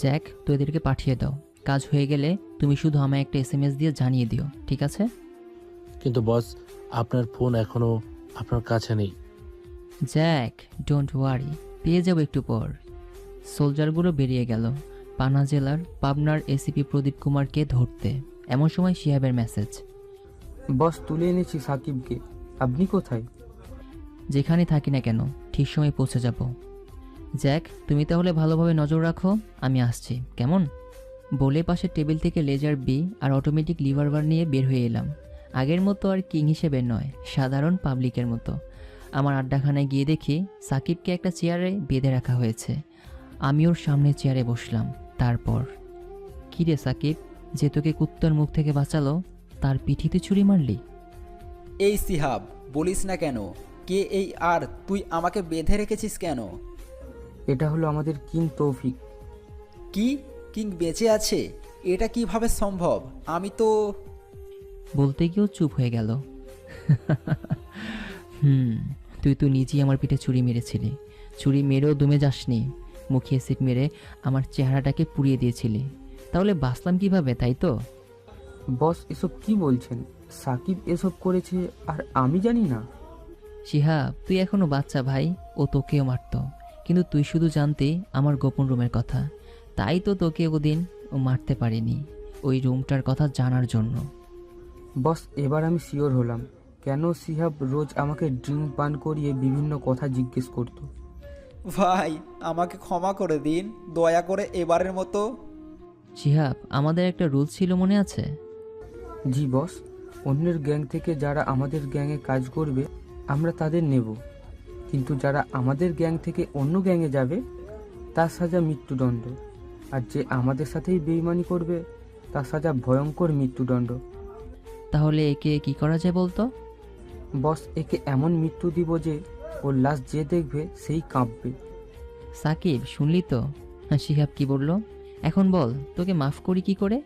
জ্যাক, তো এদেরকে পাঠিয়ে দাও। কাজ হয়ে গেলে তুমি শুধু আমায় একটা SMS দিয়ে জানিয়ে দিও, ঠিক আছে? কিন্তু বস, আপনার ফোন এখনো আপনার কাছে নেই। জ্যাক, ডোন্ট ওয়ারি, পেয়ে যাবো একটু পর। সোলজারগুলো বেরিয়ে গেল পানা জেলার পাবনার এসিপি প্রদীপ কুমারকে ধরতে। এমন সময় শিহাবের মেসেজ। বস, তুলে এনেছি সাকিবকে। আপনি কোথায়? যেখানে থাকি না কেন, ঠিক সময় পৌঁছে যাব। জ্যাক, তুমি তাহলে ভালোভাবে নজর রাখো, আমি আসছি, কেমন? বলে পাশে টেবিল থেকে লেজার বি আর অটোমেটিক লিভারবার নিয়ে বের হয়ে এলাম। আগের মতো আর কিং হিসেবে নয়, সাধারণ পাবলিকের মতো। আমার আড্ডাখানায় গিয়ে দেখি সাকিবকে একটা চেয়ারে বেঁধে রাখা হয়েছে। আমি ওর সামনে চেয়ারে বসলাম। তারপর, কী রে সাকিব, যে তোকে কুত্তার মুখ থেকে বাঁচালো তার পিঠিতে ছুরি মারলি? এই সিহাব, বলিস না কেন, কে এই আর তুই আমাকে বেঁধে রেখেছিস কেন? এটা হলো আমাদের কিং তৌফিক। কি, কিং বেঁচে আছে? এটা কিভাবে সম্ভব? আমি তো... বলতে গিয়েও চুপ হয়ে গেল। তুই তো নিজেই আমার পিঠে ছুরি মেরেছিলি। ছুরি মেরেও দমে যাসনি, মুখে অ্যাসিড মেরে আমার চেহারাটাকে পুড়িয়ে দিয়েছিলি। তাহলে বাঁচলাম কিভাবে, তাই তো? বস, এসব কি বলছেন? সাকিব এসব করেছে আর আমি জানি না? শিহাব, তুই এখনো বাচ্চা ভাই, ও তোকেও মারত, কিন্তু তুই শুধু জানতে আমার গোপন রুমের কথা। তাই তো তোকে ওদিন ও মারতে পারিনি, ওই রুমটার কথা জানার জন্য। বস, এবার আমি শিওর হলাম কেন সিহাব রোজ আমাকে ড্রিঙ্ক পান করিয়ে বিভিন্ন কথা জিজ্ঞেস করত। ভাই, আমাকে ক্ষমা করে দিন, দয়া করে এবারের মতো। শিহাব, আমাদের একটা রুল ছিল, মনে আছে? জি বস, অন্যের গ্যাং থেকে যারা আমাদের গ্যাংয়ে কাজ করবে আমরা তাদের নেব, কিন্তু যারা আমাদের গ্যাং থেকে অন্য গ্যাংয়ে যাবে তার সাজা মৃত্যুদণ্ড, আর যে আমাদের সাথেই বেইমানি করবে তার সাজা ভয়ঙ্কর মৃত্যুদণ্ড। তাহলে একে কি করা যায় বলতো? বস, একে এমন মৃত্যু দিব যে ওর লাশ যে দেখবে সেই কাঁপবে। সাকিব, শুনলি তো শিহাব কি বলল? এখন বল, তোকে মাফ করি কি করে?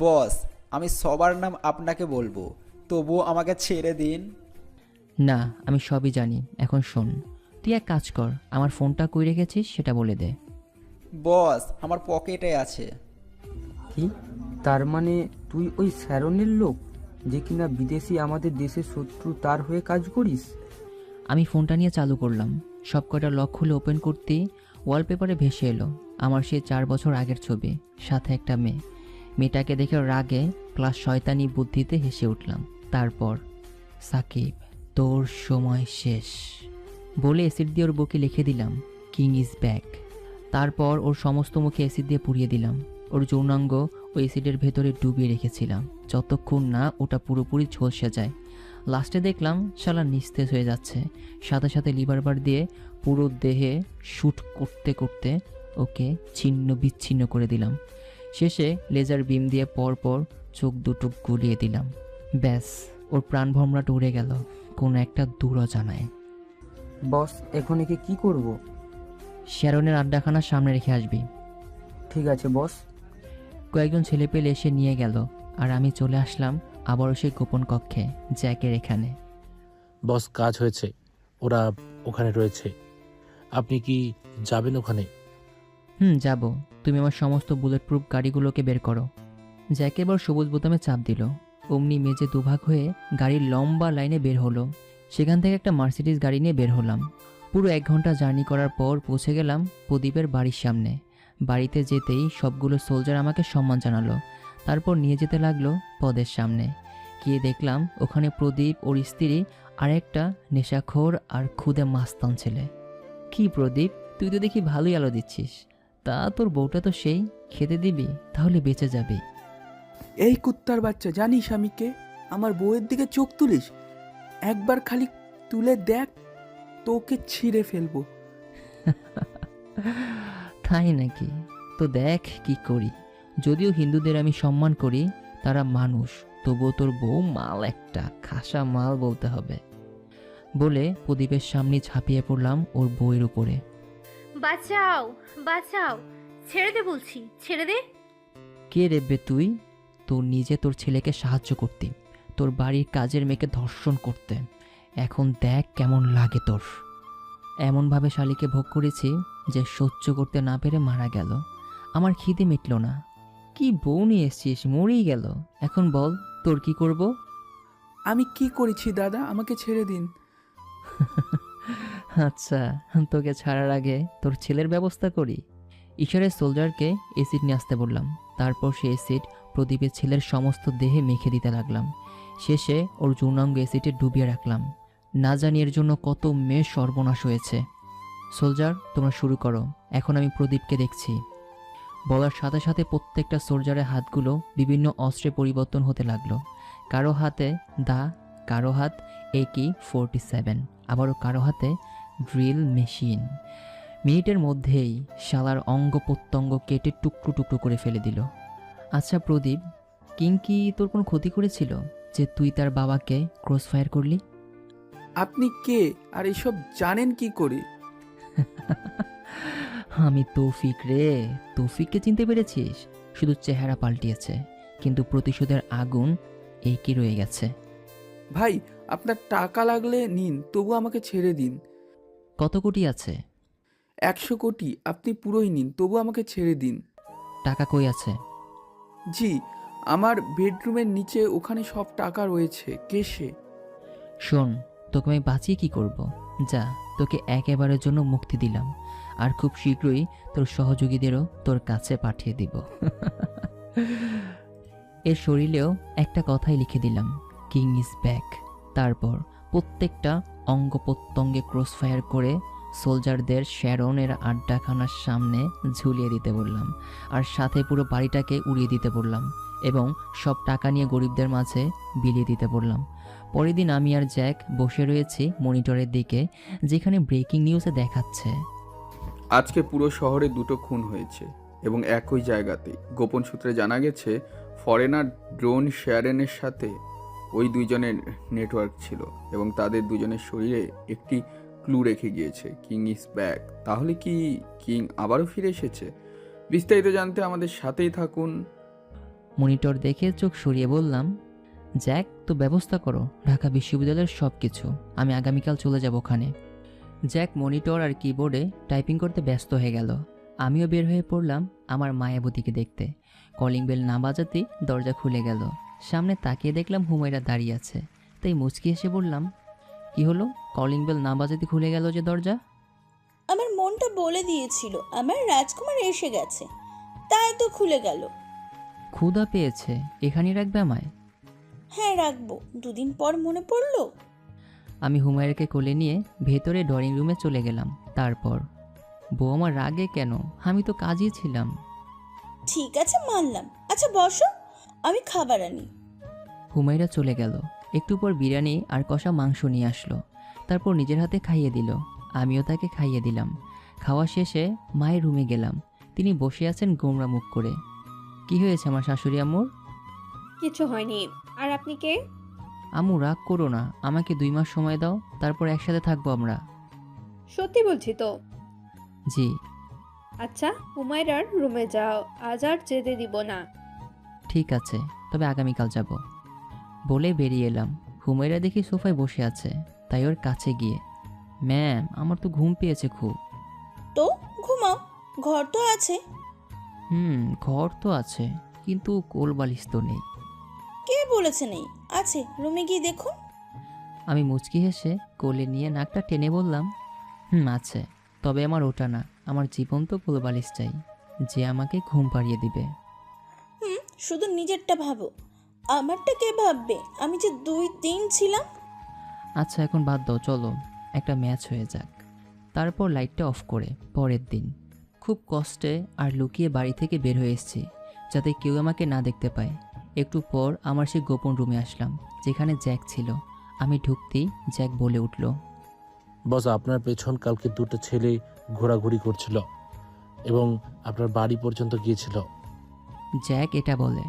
বস, আমি সবার নাম আপনাকে বলবো, তবুও আমাকে ছেড়ে দিন। না, আমি সবই জানি। এখন শোন, তুই এক কাজ কর, আমার ফোনটা কই রেখেছিস সেটা বলে দে। বস, আমার পকেটে আছে। কি, তার মানে তুই ওই স্যারনের লোক যে কিনা বিদেশি আমাদের দেশের শত্রু, তার হয়ে কাজ করিস? আমি ফোনটা নিয়ে চালু করলাম, সব কয়টা লক খুলে ওপেন করতেই ওয়ালপেপারে ভেসে এলো আমার সেই 4 বছর আগের ছবি, সাথে একটা মেয়ে। মেয়েটাকে দেখে রাগে প্লাস শয়তানি বুদ্ধিতে হেসে উঠলাম। তারপর, সাকিব, তোর সময় শেষ বলে অ্যাসিড দিয়ে ওর বুকে লিখে দিলাম, কিং ইজ ব্যাক। তারপর ওর সমস্ত মুখে অ্যাসিড দিয়ে পুড়িয়ে দিলাম। ওর যৌনাঙ্গ ওই অ্যাসিডের ভেতরে ডুবিয়ে রেখেছিলাম যতক্ষণ না ওটা পুরোপুরি ঝলসে যায়। লাস্টে দেখলাম শালা নিস্তেজ হয়ে যাচ্ছে, সাথে সাথে লিভারবার দিয়ে পুরো দেহে শ্যুট করতে করতে ওকে ছিন্ন বিচ্ছিন্ন করে দিলাম। শেষে লেজার বিম দিয়ে পরপর চোখ দুটো গুলিয়ে দিলাম। ব্যাস, ওর প্রাণভমরাটা উড়ে গেল কোনো একটা দূরজানায়। বস, এখন একে কি করব? শ্যারনের আড্ডাখানা সামনে রেখে আসবি। ঠিক আছে বস। কয়েকজন ছেলে পেলে এসে নিয়ে গেল আর আমি চলে আসলাম আবারও সেই গোপন কক্ষে, জ্যাকের এখানে। বস, কাজ হয়েছে, ওরা ওখানে রয়েছে। আপনি কি যাবেন ওখানে? যাব। তুমি আমার সমস্ত বুলেট প্রুফ গাড়িগুলোকে বের করো। জ্যাক এবার সবুজ বোতামে চাপ দিল, অমনি মেজে দুভাগ হয়ে গাড়ির লম্বা লাইনে বের হলো। সেখান থেকে একটা মার্সিডিজ গাড়ি নিয়ে বের হলাম। পুরো 1 ঘন্টা জার্নি করার পর পৌঁছে গেলাম প্রদীপের বাড়ির সামনে। বাড়িতে যেতেই সবগুলো সোলজার আমাকে সম্মান জানালো। তারপর নিয়ে যেতে লাগলো পদের সামনে। গিয়ে দেখলাম ওখানে প্রদীপ, ওর স্ত্রী আর একটা নেশাখোর আর খুদে মাস্তান ছেলে। কি প্রদীপ, তুই তো দেখি ভালোই আলো দিচ্ছিস, তা তোর বউটা তো সেই, খেতে দিবি তাহলে বেঁচে যাবি। এই কুত্তার বাচ্চা, জানিস আমি কে? আমার বউয়ের দিকে চোখ তুলিস? একবার খালি তুলে দেখ, তোকে ছিঁড়ে ফেলবো। তাই নাকি? তো দেখ কি করি। যদিও হিন্দুদের আমি সম্মান করি, তারা মানুষ, তবুও তোর বউ মাল, একটা খাসা মাল বলতে হবে। বলে প্রদীপের সামনে ঝাঁপিয়ে পড়লাম ওর বউয়ের উপরে। বাঁচাও, বাঁচাও, ছেড়ে দে বলছি, ছেড়ে দে। কে রেবে তুই? তোর নিজে তোর ছেলেকে সাহায্য করতে, তোর বাড়ির কাজের মেয়েকে ধর্ষণ করতে, এখন দেখ কেমন লাগে তোর। এমনভাবে শালিকে ভোগ করেছি যে সহ্য করতে না পেরে মারা গেল। আমার খিদে মিটল না। কি বউ নিয়ে এসছিস, মরেই গেল। এখন বল তোর কি করব? আমি কি করেছি দাদা, আমাকে ছেড়ে দিন। আচ্ছা, তোকে ছাড়ার আগে তোর ছেলের ব্যবস্থা করি। ইশারায় সোলজারকে অ্যাসিড নিয়ে আসতে বললাম। তারপর সে অ্যাসিড প্রদীপের ছেলের সমস্ত দেহে মেখে দিতে লাগলাম। শেষে ওর যৌনাঙ্গ অ্যাসিডে ডুবিয়ে রাখলাম। না জানি এর জন্য কত মেয়ে সর্বনাশ হয়েছে। সোলজার, তোমরা শুরু করো, এখন আমি প্রদীপকে দেখছি। বলার সাথে সাথে প্রত্যেকটা সোলজারের হাতগুলো বিভিন্ন অস্ত্রে পরিবর্তন হতে লাগলো। কারো হাতে দা, কারো হাত AK-47, আবারও কারো হাতে ড্রিল মেশিন। মিনিটের মধ্যেই শালার অঙ্গ প্রত্যঙ্গ কেটে টুকরো টুকরো করে ফেলে দিল। আচ্ছা প্রদীপ, কিং কি তোর কোনো ক্ষতি করেছিল যে তুই তার বাবাকে ক্রস ফায়ার করলি? আপনি কে আর এসব জানেন কি করে? আমি তৌফিক রে। তৌফিককে চিনতে পেরেছিস? শুধু চেহারা পাল্টিয়েছে, কিন্তু প্রতিশোধের আগুন একই রয়ে গেছে। ভাই, আপনার টাকা লাগলে নিন, তবু আমাকে ছেড়ে দিন। কত কোটি আছে? 100 কোটি, আপনি পুরোই নিন, তবু আমাকে ছেড়ে দিন। টাকা কই আছে? জি, আমার বেডরুমের নিচে, ওখানে সব টাকা রয়েছে। কেসে। শোন, তোকে আমি বাঁচিয়ে কি করব? যা, তোকে একেবারের জন্য মুক্তি দিলাম, আর খুব শীঘ্রই তোর সহযোগীদেরও তোর কাছে পাঠিয়ে দিব। এর শরীরেও একটা কথাই লিখে দিলাম, কিং ইজ ব্যাক। তারপর প্রত্যেকটা অঙ্গ প্রত্যঙ্গে ক্রসফায়ার করে সোলজারদের শ্যারনের আড্ডাখানার সামনে ঝুলিয়ে দিতে বললাম, আর সাথে পুরো বাড়িটাকে উড়িয়ে দিতে বললাম, এবং সব টাকা নিয়ে গরিবদের মাঝে বিলিয়ে দিতে বললাম। পরের দিন আমি আর জ্যাক বসে রয়েছি মনিটরের দিকে, যেখানে ব্রেকিং নিউজে দেখাচ্ছে আজকে পুরো শহরে 2টো খুন হয়েছে এবং একই জায়গাতেই। গোপন সূত্রে জানা গেছে ফরেনার ড্রোন শ্যারেনের সাথে ওই দুইজনের নেটওয়ার্ক ছিল এবং তাদের দুজনের শরীরে একটি ক্লু রেখে গিয়েছে, কিং ইজ ব্যাক। তাহলে কি কিং আবারও ফিরে এসেছে? বিস্তারিত জানতে আমাদের সাথেই থাকুন। মনিটর দেখে চোখ সরিয়ে বললাম, জ্যাক, তো ব্যবস্থা করো ঢাকা বিশ্ববিদ্যালয়ের সব কিছু, আমি আগামীকাল চলে যাব ওখানে। জ্যাক মনিটর আর কিবোর্ডে টাইপিং করতে ব্যস্ত হয়ে গেল। আমিও বের হয়ে পড়লাম আমার মায়াবতীকে দেখতে। কলিং বেল না বাজাতেই দরজা খুলে গেল। সামনে তাকিয়ে দেখলাম হুমায়রা দাঁড়িয়ে আছে, তাই মুচকি এসে বললাম, কি হলো? কলিং বেল না বাজাতে খুলে গেল যে দরজা? আমার মনটা বলে দিয়েছিল আমার রাজকুমার এসে গেছে, তাই তো খুলে গেল। ক্ষুধা পেয়েছে, এখানেই রাখবে আমায়? হ্যাঁ রাখবো, 2 দিন পর মনে পড়লো। আমি হুমায়রাকে কোলে নিয়ে ভেতরে ড্রয়িং রুমে চলে গেলাম। তারপর, বউ আমার রাগে কেন? আমি তো কাজই ছিলাম। ঠিক আছে মানলাম, আচ্ছা বসো, আমি খাবার আনি। হুমায়রা চলে গেল। একটু পর বিরিয়ানি আর কষা মাংস নিয়ে আসলো। তারপর নিজের হাতে খাইয়ে দিল, আমিও তাকে খাইয়ে দিলাম। খাওয়া শেষে মায়ের রুমে গেলাম। তিনি বসে আছেন গোমরা মুখ করে। কি হয়েছে আমার শাশুড়ি আম্মুর? কিছু হয়নি। আর আপনি কে? আম্মু রাগ করো না, আমাকে 2 মাস সময় দাও, তারপর একসাথে থাকবো আমরা। সত্যি বলছি তো? জি। আচ্ছা, হুমায়রার রুমে যাও, আজ আর যেতে দিব না। ঠিক আছে, তবে আগামীকাল যাব। বলে বেরিয়ে এলাম। হুমায়রা দেখি সোফায় বসে আছে, তাই ওর কাছে গিয়ে, ম্যাম, আমার তো ঘুম পেয়েছে খুব। তো ঘুমাও, ঘর তো আছে। ঘর তো আছে, কিন্তু কোলবালিশ তো নেই। কে বলেছে নেই? আছে, রুমে গিয়ে দেখুন। আমি মুচকি হেসে কোলে নিয়ে নাকটা টেনে বললাম, আছে, তবে আমার ওটা না, আমার জীবন্ত কোলবালিশ চাই, যে আমাকে ঘুম পাড়িয়ে দিবে। শুধু নিজেরটা ভাবো, আমারটা কে ভাববে? আমি যে 2 দিন ছিলাম। আচ্ছা এখন বাদ দাও, চলো একটা ম্যাচ হয়ে যাক। তারপর লাইটটা অফ করে পরের দিন খুব কষ্টে আর লুকিয়ে বাড়ি থেকে বের হয়ে এসেছি, যাতে কেউ আমাকে না দেখতে পায়। একটু পর আমার সেই গোপন রুমে আসলাম, যেখানে জ্যাক ছিল। আমি ঢুকতেই জ্যাক বলে উঠল, বস, আপনার পেছন কালকে 2টো ছেলে ঘোরাঘুরি করছিল এবং আপনার বাড়ি পর্যন্ত গিয়েছিল। জ্যাক এটা বলে,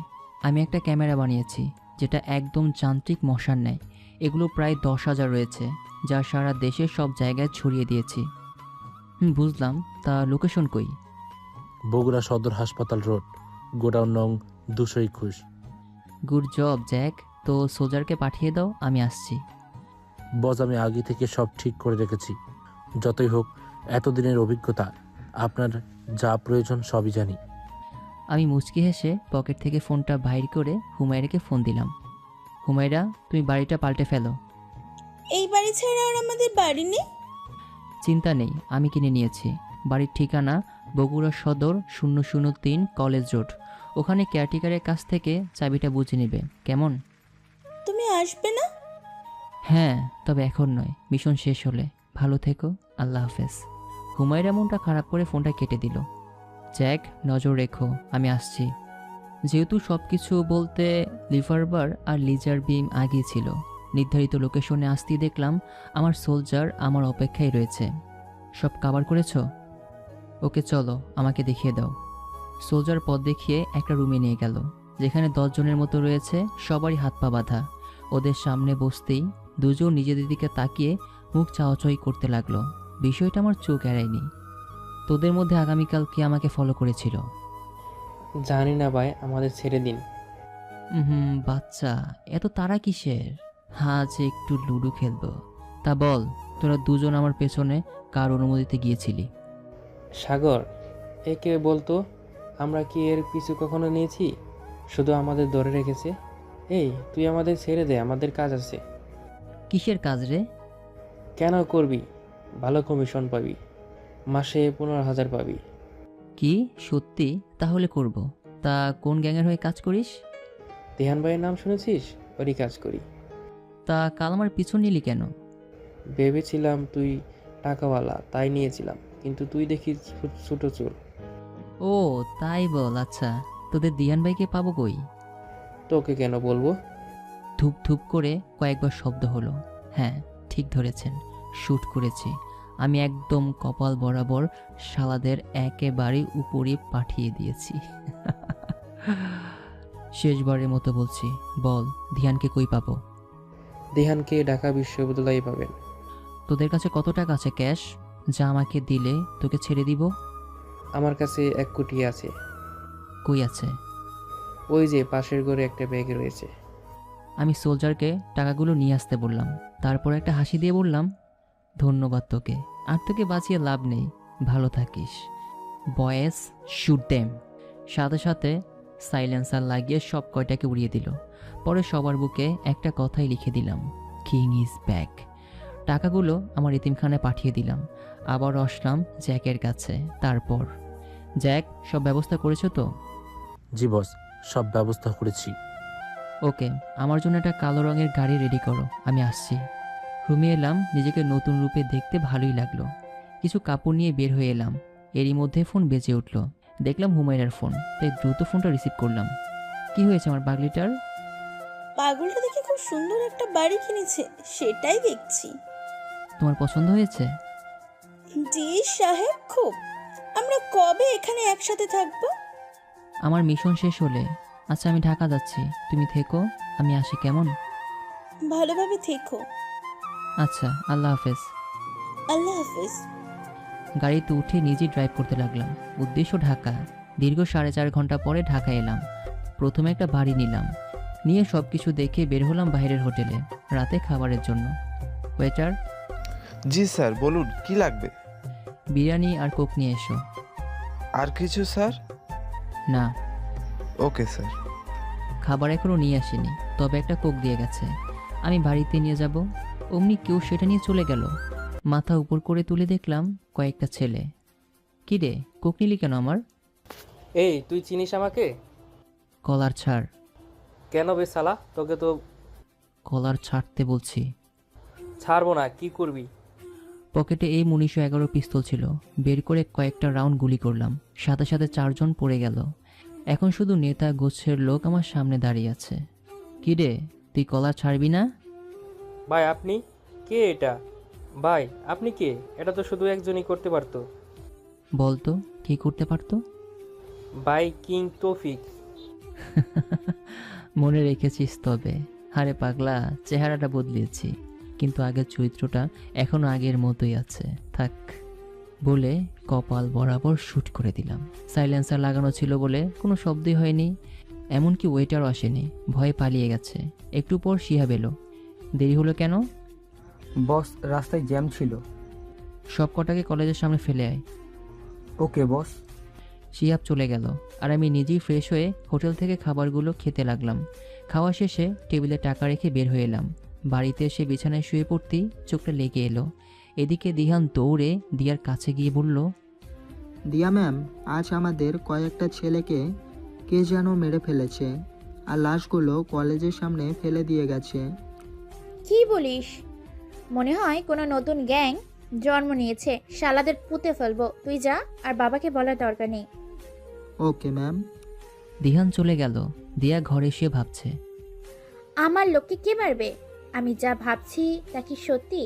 আমি একটা ক্যামেরা বানিয়েছি, যেটা একদম যান্ত্রিক মশার নেয়। এগুলো প্রায় 10,000 রয়েছে, যা সারা দেশের সব জায়গায় ছড়িয়ে দিয়েছি। বুঝলাম, তা লোকেশন কই? বগুড়া সদর হাসপাতাল রোড, গোডাউন নং 221। গুড জব জ্যাক, তো সোলজারকে পাঠিয়ে দাও, আমি আসছি। বস, আমি আগে থেকে সব ঠিক করে রেখেছি। যতই হোক এতদিনের অভিজ্ঞতা, আপনার যা প্রয়োজন সবই জানি। আমি মুচকি হেসে পকেট থেকে ফোনটা বাইর করে হুমায়রাকে ফোন দিলাম। হুমায়রা, তুমি বাড়িটা পাল্টে ফেলো। এই বাড়ি ছাড়া আর আমাদের বাড়ি নেই। চিন্তা নেই, আমি কিনে নিয়েছি। বাড়ির ঠিকানা বগুড়া সদর 003 কলেজ রোড। ওখানে কেয়ারটেকারের কাছ থেকে চাবিটা বুঝে নেবে, কেমন? তুমি আসবে না? হ্যাঁ, তবে এখন নয়, মিশন শেষ হলে। ভালো থেকো, আল্লাহ হাফেজ। হুমায়রা মনটা খারাপ করে ফোনটা কেটে দিল। জ্যাক, নজর রেখো, আমি আসছি। যেহেতু সব কিছু বলতে লিভারবার আর লিজার বিম আগিয়ে ছিল, নির্ধারিত লোকেশনে আসতেই দেখলাম আমার সোলজার আমার অপেক্ষায় রয়েছে। সব কাভার করেছো? ওকে চলো, আমাকে দেখিয়ে দাও। সোলজার পথ দেখিয়ে একটা রুমে নিয়ে গেল, যেখানে 10 জনের মতো রয়েছে, সবারই হাত পা বাঁধা। ওদের সামনে বসতেই দুজন নিজেদের দিকে তাকিয়ে মুখ চাওয়াচাই করতে লাগলো। বিষয়টা আমার চোখ এড়ায়নি। তোদের মধ্যে আগামীকাল কে আমাকে ফলো করেছিল? জানি না ভাই, আমাদের ছেড়ে দিন। বাচ্চা, এত তারা কিসের? আজ একটু লুডো খেলবো। তা বল, তোরা দুজন আমার পেছনে কার অনুমতিতে গিয়েছিলি? সাগর, একে বলতো, আমরা কি এর পিছু কখনো নিয়েছি? শুধু আমাদের ধরে রেখেছে। এই, তুই আমাদের ছেড়ে দে, আমাদের কাজ আছে। কিসের কাজ রে? কেন করবি? ভালো কমিশন পাবি, মাসে 15,000 পাবি। কি সত্যি? তাহলে করব। তা কোন গ্যাংয়ের হয়ে কাজ করিস? দেহান ভাইয়ের নাম শুনেছিস? ওরই কাজ করি। তা কাল আমার পিছু নিলি কেন? ভেবেছিলাম তুই টাকাওয়ালা, তাই নিয়েছিলাম, কিন্তু তুই দেখি ছোট চোর। ও তাই বল। আচ্ছা, তোদের দিয়ান ভাইকে পাবো কই? তোকে কেন বলবো? ধূপ ধূপ করে কয়েকবার শব্দ হলো। হ্যাঁ, ঠিক ধরেছেন, শ্যুট করেছি। আমি একদম কপাল বরাবর শালাদের একেবারে উপরে পাঠিয়ে দিয়েছি। শেষবারের মতো বলছি, বল ধ্যানকে কই পাবো? দেহানকে ঢাকা বিশ্ববিদ্যালয়ে পাবেন। তোদের কাছে কত টাকা আছে ক্যাশ, যা আমাকে দিলে তোকে ছেড়ে দিব? আমার কাছে 1 কোটি আছে। কই আছে? ওই যে পাশের ঘরে একটা ব্যাগে রয়েছে। আমি সোলজারকে টাকাগুলো নিয়ে আসতে বললাম। তারপর একটা হাসি দিয়ে বললাম, ধন্যবাদ তোকে, আর তোকে বাঁচিয়ে লাভ নেই, ভালো থাকিস। বয়েস শুট দেম। সাথে সাথে সাইলেন্সার লাগিয়ে সব কয়টাকে উড়িয়ে দিল। পরে সবার বুকে একটা কথাই লিখে দিলাম, কিং ইজ ব্যাক। টাকাগুলো আমার এতিমখানায় পাঠিয়ে দিলাম। আবার আসলাম জ্যাকের কাছে। তারপর, জ্যাক, সব ব্যবস্থা করেছো তো? জি বস, সব ব্যবস্থা করেছি। ওকে, আমার জন্য একটা কালো রঙের গাড়ি রেডি করো, আমি আসছি। রুমে এলাম, নিজেকে নতুন রূপে দেখতে ভালোই লাগলো। কিছু কাপড় নিয়ে বের হয়ে এলাম। এরই মধ্যে ফোন বেজে উঠল। দেখলাম হুমায়রার ফোন, তাই দ্রুত ফোনটা রিসিভ করলাম। কি হয়েছে আমার পাগলিটার? পাগলটা দেখে খুব সুন্দর একটা বাড়ি কিনেছে, সেটাই দেখছি। তোমার পছন্দ হয়েছে? জি সাহেব, খুব। আমরা কবে এখানে একসাথে থাকবো? আমার মিশন শেষ হলে। আচ্ছা, আমি ঢাকা যাচ্ছি, তুমি থেকো, আমি আসি, কেমন? ভালোভাবে থেকো। আচ্ছা, আল্লাহ হাফেজ। আল্লাহ হাফেজ। গাড়িতে উঠে নিজেই ড্রাইভ করতে লাগলাম। উদ্দেশ্য ঢাকা। দীর্ঘ 4.5 ঘন্টা পরে ঢাকা এলাম। প্রথমে একটা বাড়ি নিলাম, নিয়ে সব কিছু দেখে বের হলাম বাইরের হোটেলে রাতে খাবারের জন্য। ওয়েটার। জি স্যার, বলুন কি লাগবে? বিরিয়ানি আর কোক নিয়ে এসো। আর কিছু স্যার? না। Okay sir. খাবার এখনও নিয়ে আসেনি, তবে একটা কোক দিয়ে গেছে। আমি বাড়িতে নিয়ে যাব, অমনি কেউ সেটা নিয়ে চলে গেল। মাথা উপর করে তুলে দেখলাম কয়েকটা ছেলে। কি রে, কোক নিলি কেন আমার? এই, তুই চিনিস আমাকে? কলার ছাড়। কেন বে শালা, তোকে তো কলার ছাড়তে বলছি। ছাড়বো না, কি করবি? পকেটে এই 1911 পিস্তল ছিল, বের করে কয়েকটা রাউন্ড গুলি করলাম। সাথে সাথে 4 জন পড়ে গেল। এখন শুধু নেতা গোছের লোক আমার সামনে দাঁড়িয়ে আছে। কি রে, তুই কলার ছাড়বি না? ভাই আপনি কে? এটা ভাই আপনি কে? এটা তো শুধু একজনই করতে পারতো। বলতো কি করতে পারতো? ভাই কিং তৌফিক। মনে রেখেছিস তবে। আরে পাগলা, চেহারাটা বদলিয়েছি, কিন্তু আগের চরিত্রটা এখনো আগের মতোই আছে, থাক। বলে কপাল বরাবর শ্যুট করে দিলাম। সাইলেন্সার লাগানো ছিল বলে কোনো শব্দই হয়নি, এমনকি ওয়েটারও আসেনি, ভয়ে পালিয়ে গেছে। একটু পর শিহাব এলো। দেরি হলো কেন? বস, রাস্তায় জ্যাম ছিল। সব কটাকে কলেজের সামনে ফেলে আয়। ওকে বস। শিহাব চলে গেল আর আমি নিজেই ফ্রেশ হয়ে হোটেল থেকে খাবারগুলো খেতে লাগলাম। খাওয়া শেষে টেবিলে টাকা রেখে বের হয়ে এলাম। বাড়িতে এসে বিছানায় শুয়ে পড়তেই চোখটা লেগে এলো। এদিকে দিহান দৌড়ে দিয়ার কাছে গিয়ে বলল, দিয়া ম্যাম, আজ আমাদের কয়েকটা ছেলেকে কে যেন মেরে ফেলেছে, আর লাশগুলো কলেজের সামনে ফেলে দিয়ে গেছে। কি বলিস? মনে হয় কোনো নতুন গ্যাং জন্ম নিয়েছে। শালাদের পুঁতে ফেলবো। তুই যা, আর বাবাকে বলার দরকার নেই। Okay ma'am. দিহান চলে গেল। দিয়া ঘরে শুয়ে ভাবছে, আমার লোককে কে মারবে? আমি যা ভাবছি তা কি সত্যি?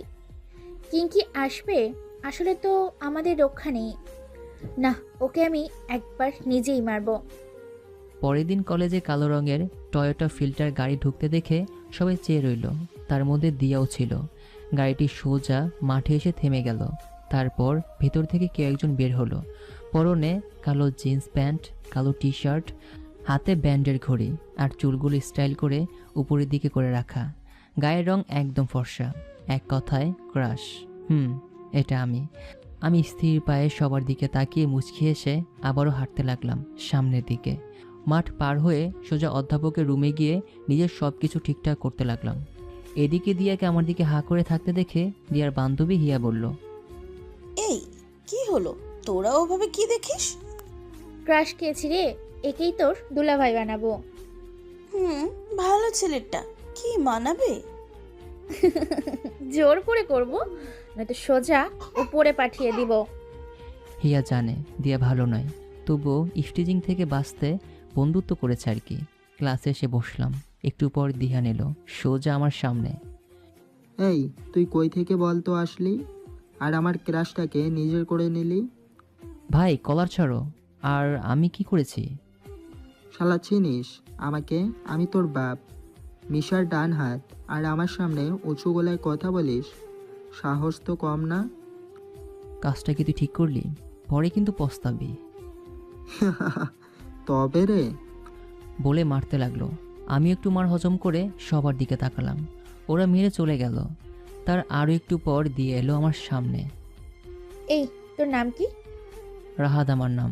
কিঙ্কি আসবে? আসলে তো আমাদের রক্ষা নেই। না, ওকে আমি একবার নিজেই মারবো। পরের দিন কলেজে কালো রঙের টয়োটা ফিল্টার গাড়ি ঢুকতে দেখে সবাই চেয়ে রইল। তার মধ্যে দিয়াও ছিল। গাড়িটি সোজা মাঠে এসে থেমে গেল। তারপর ভেতর থেকে কেউ একজন বের হলো। পরনে কালো জিন্স প্যান্ট, কালো টি শার্ট, হাতে ব্যান্ডের ঘড়ি, আর চুলগুলো স্টাইল করে উপরের দিকে করে রাখা। গায়ের রং একদম ফর্সা। এক কথায় ক্রাশ। এটা আমি স্থির পায়ে সবার দিকে তাকিয়ে মুচকি এসে আবারও হাঁটতে লাগলাম সামনের দিকে। মাঠ পার হয়ে সোজা অধ্যাপকের রুমে গিয়ে নিজের সব কিছু ঠিকঠাক করতে লাগলাম। এদিকে দিয়াকে আমার দিকে হাঁ করে থাকতে দেখে দিয়ার বান্ধবী হিয়া বলল, এই কি হলো, তোরা ওভাবে কি দেখিস? ক্রাশ খেয়েছি রে, একেই তোর দুলাভাই বানাবো। ভালো ছেলেটা, কি মানাবে? জোর করে করব, নয়তো সোজা উপরে পাঠিয়ে দিব। হিয়া জানে দিয়া ভালো নয়, তবুও ইফটিজিং থেকে বাঁচতে বন্ধুত্ব করেছে আর কি। ক্লাসে এসে বসলাম। একটু পর দিহান এলো সোজা আমার সামনে। এই, তুই কই থেকে বলতো আসলি, আর আমার ক্রাশটাকে নিজের করে নিলি? ভাই কলার ছাড়ো। আর আমি কি করেছি? শালা চিনিস আমাকে? আমি তোর বাপ, মিশার ডান হাত, আর আমার সামনে উঁচু গলায় কথা বলিস? সাহস তো কম না? কাজটা কি তুই ঠিক করলি? পরে কিন্তু পস্তাবি। তবে রে, বলে মারতে লাগলো। আমি একটু মার হজম করে সবার দিকে তাকালাম। ওরা মেরে চলে গেল। তার আরও একটু পর দিয়ে এলো আমার সামনে। এই, তোর নাম কি? রাহাত আমার নাম।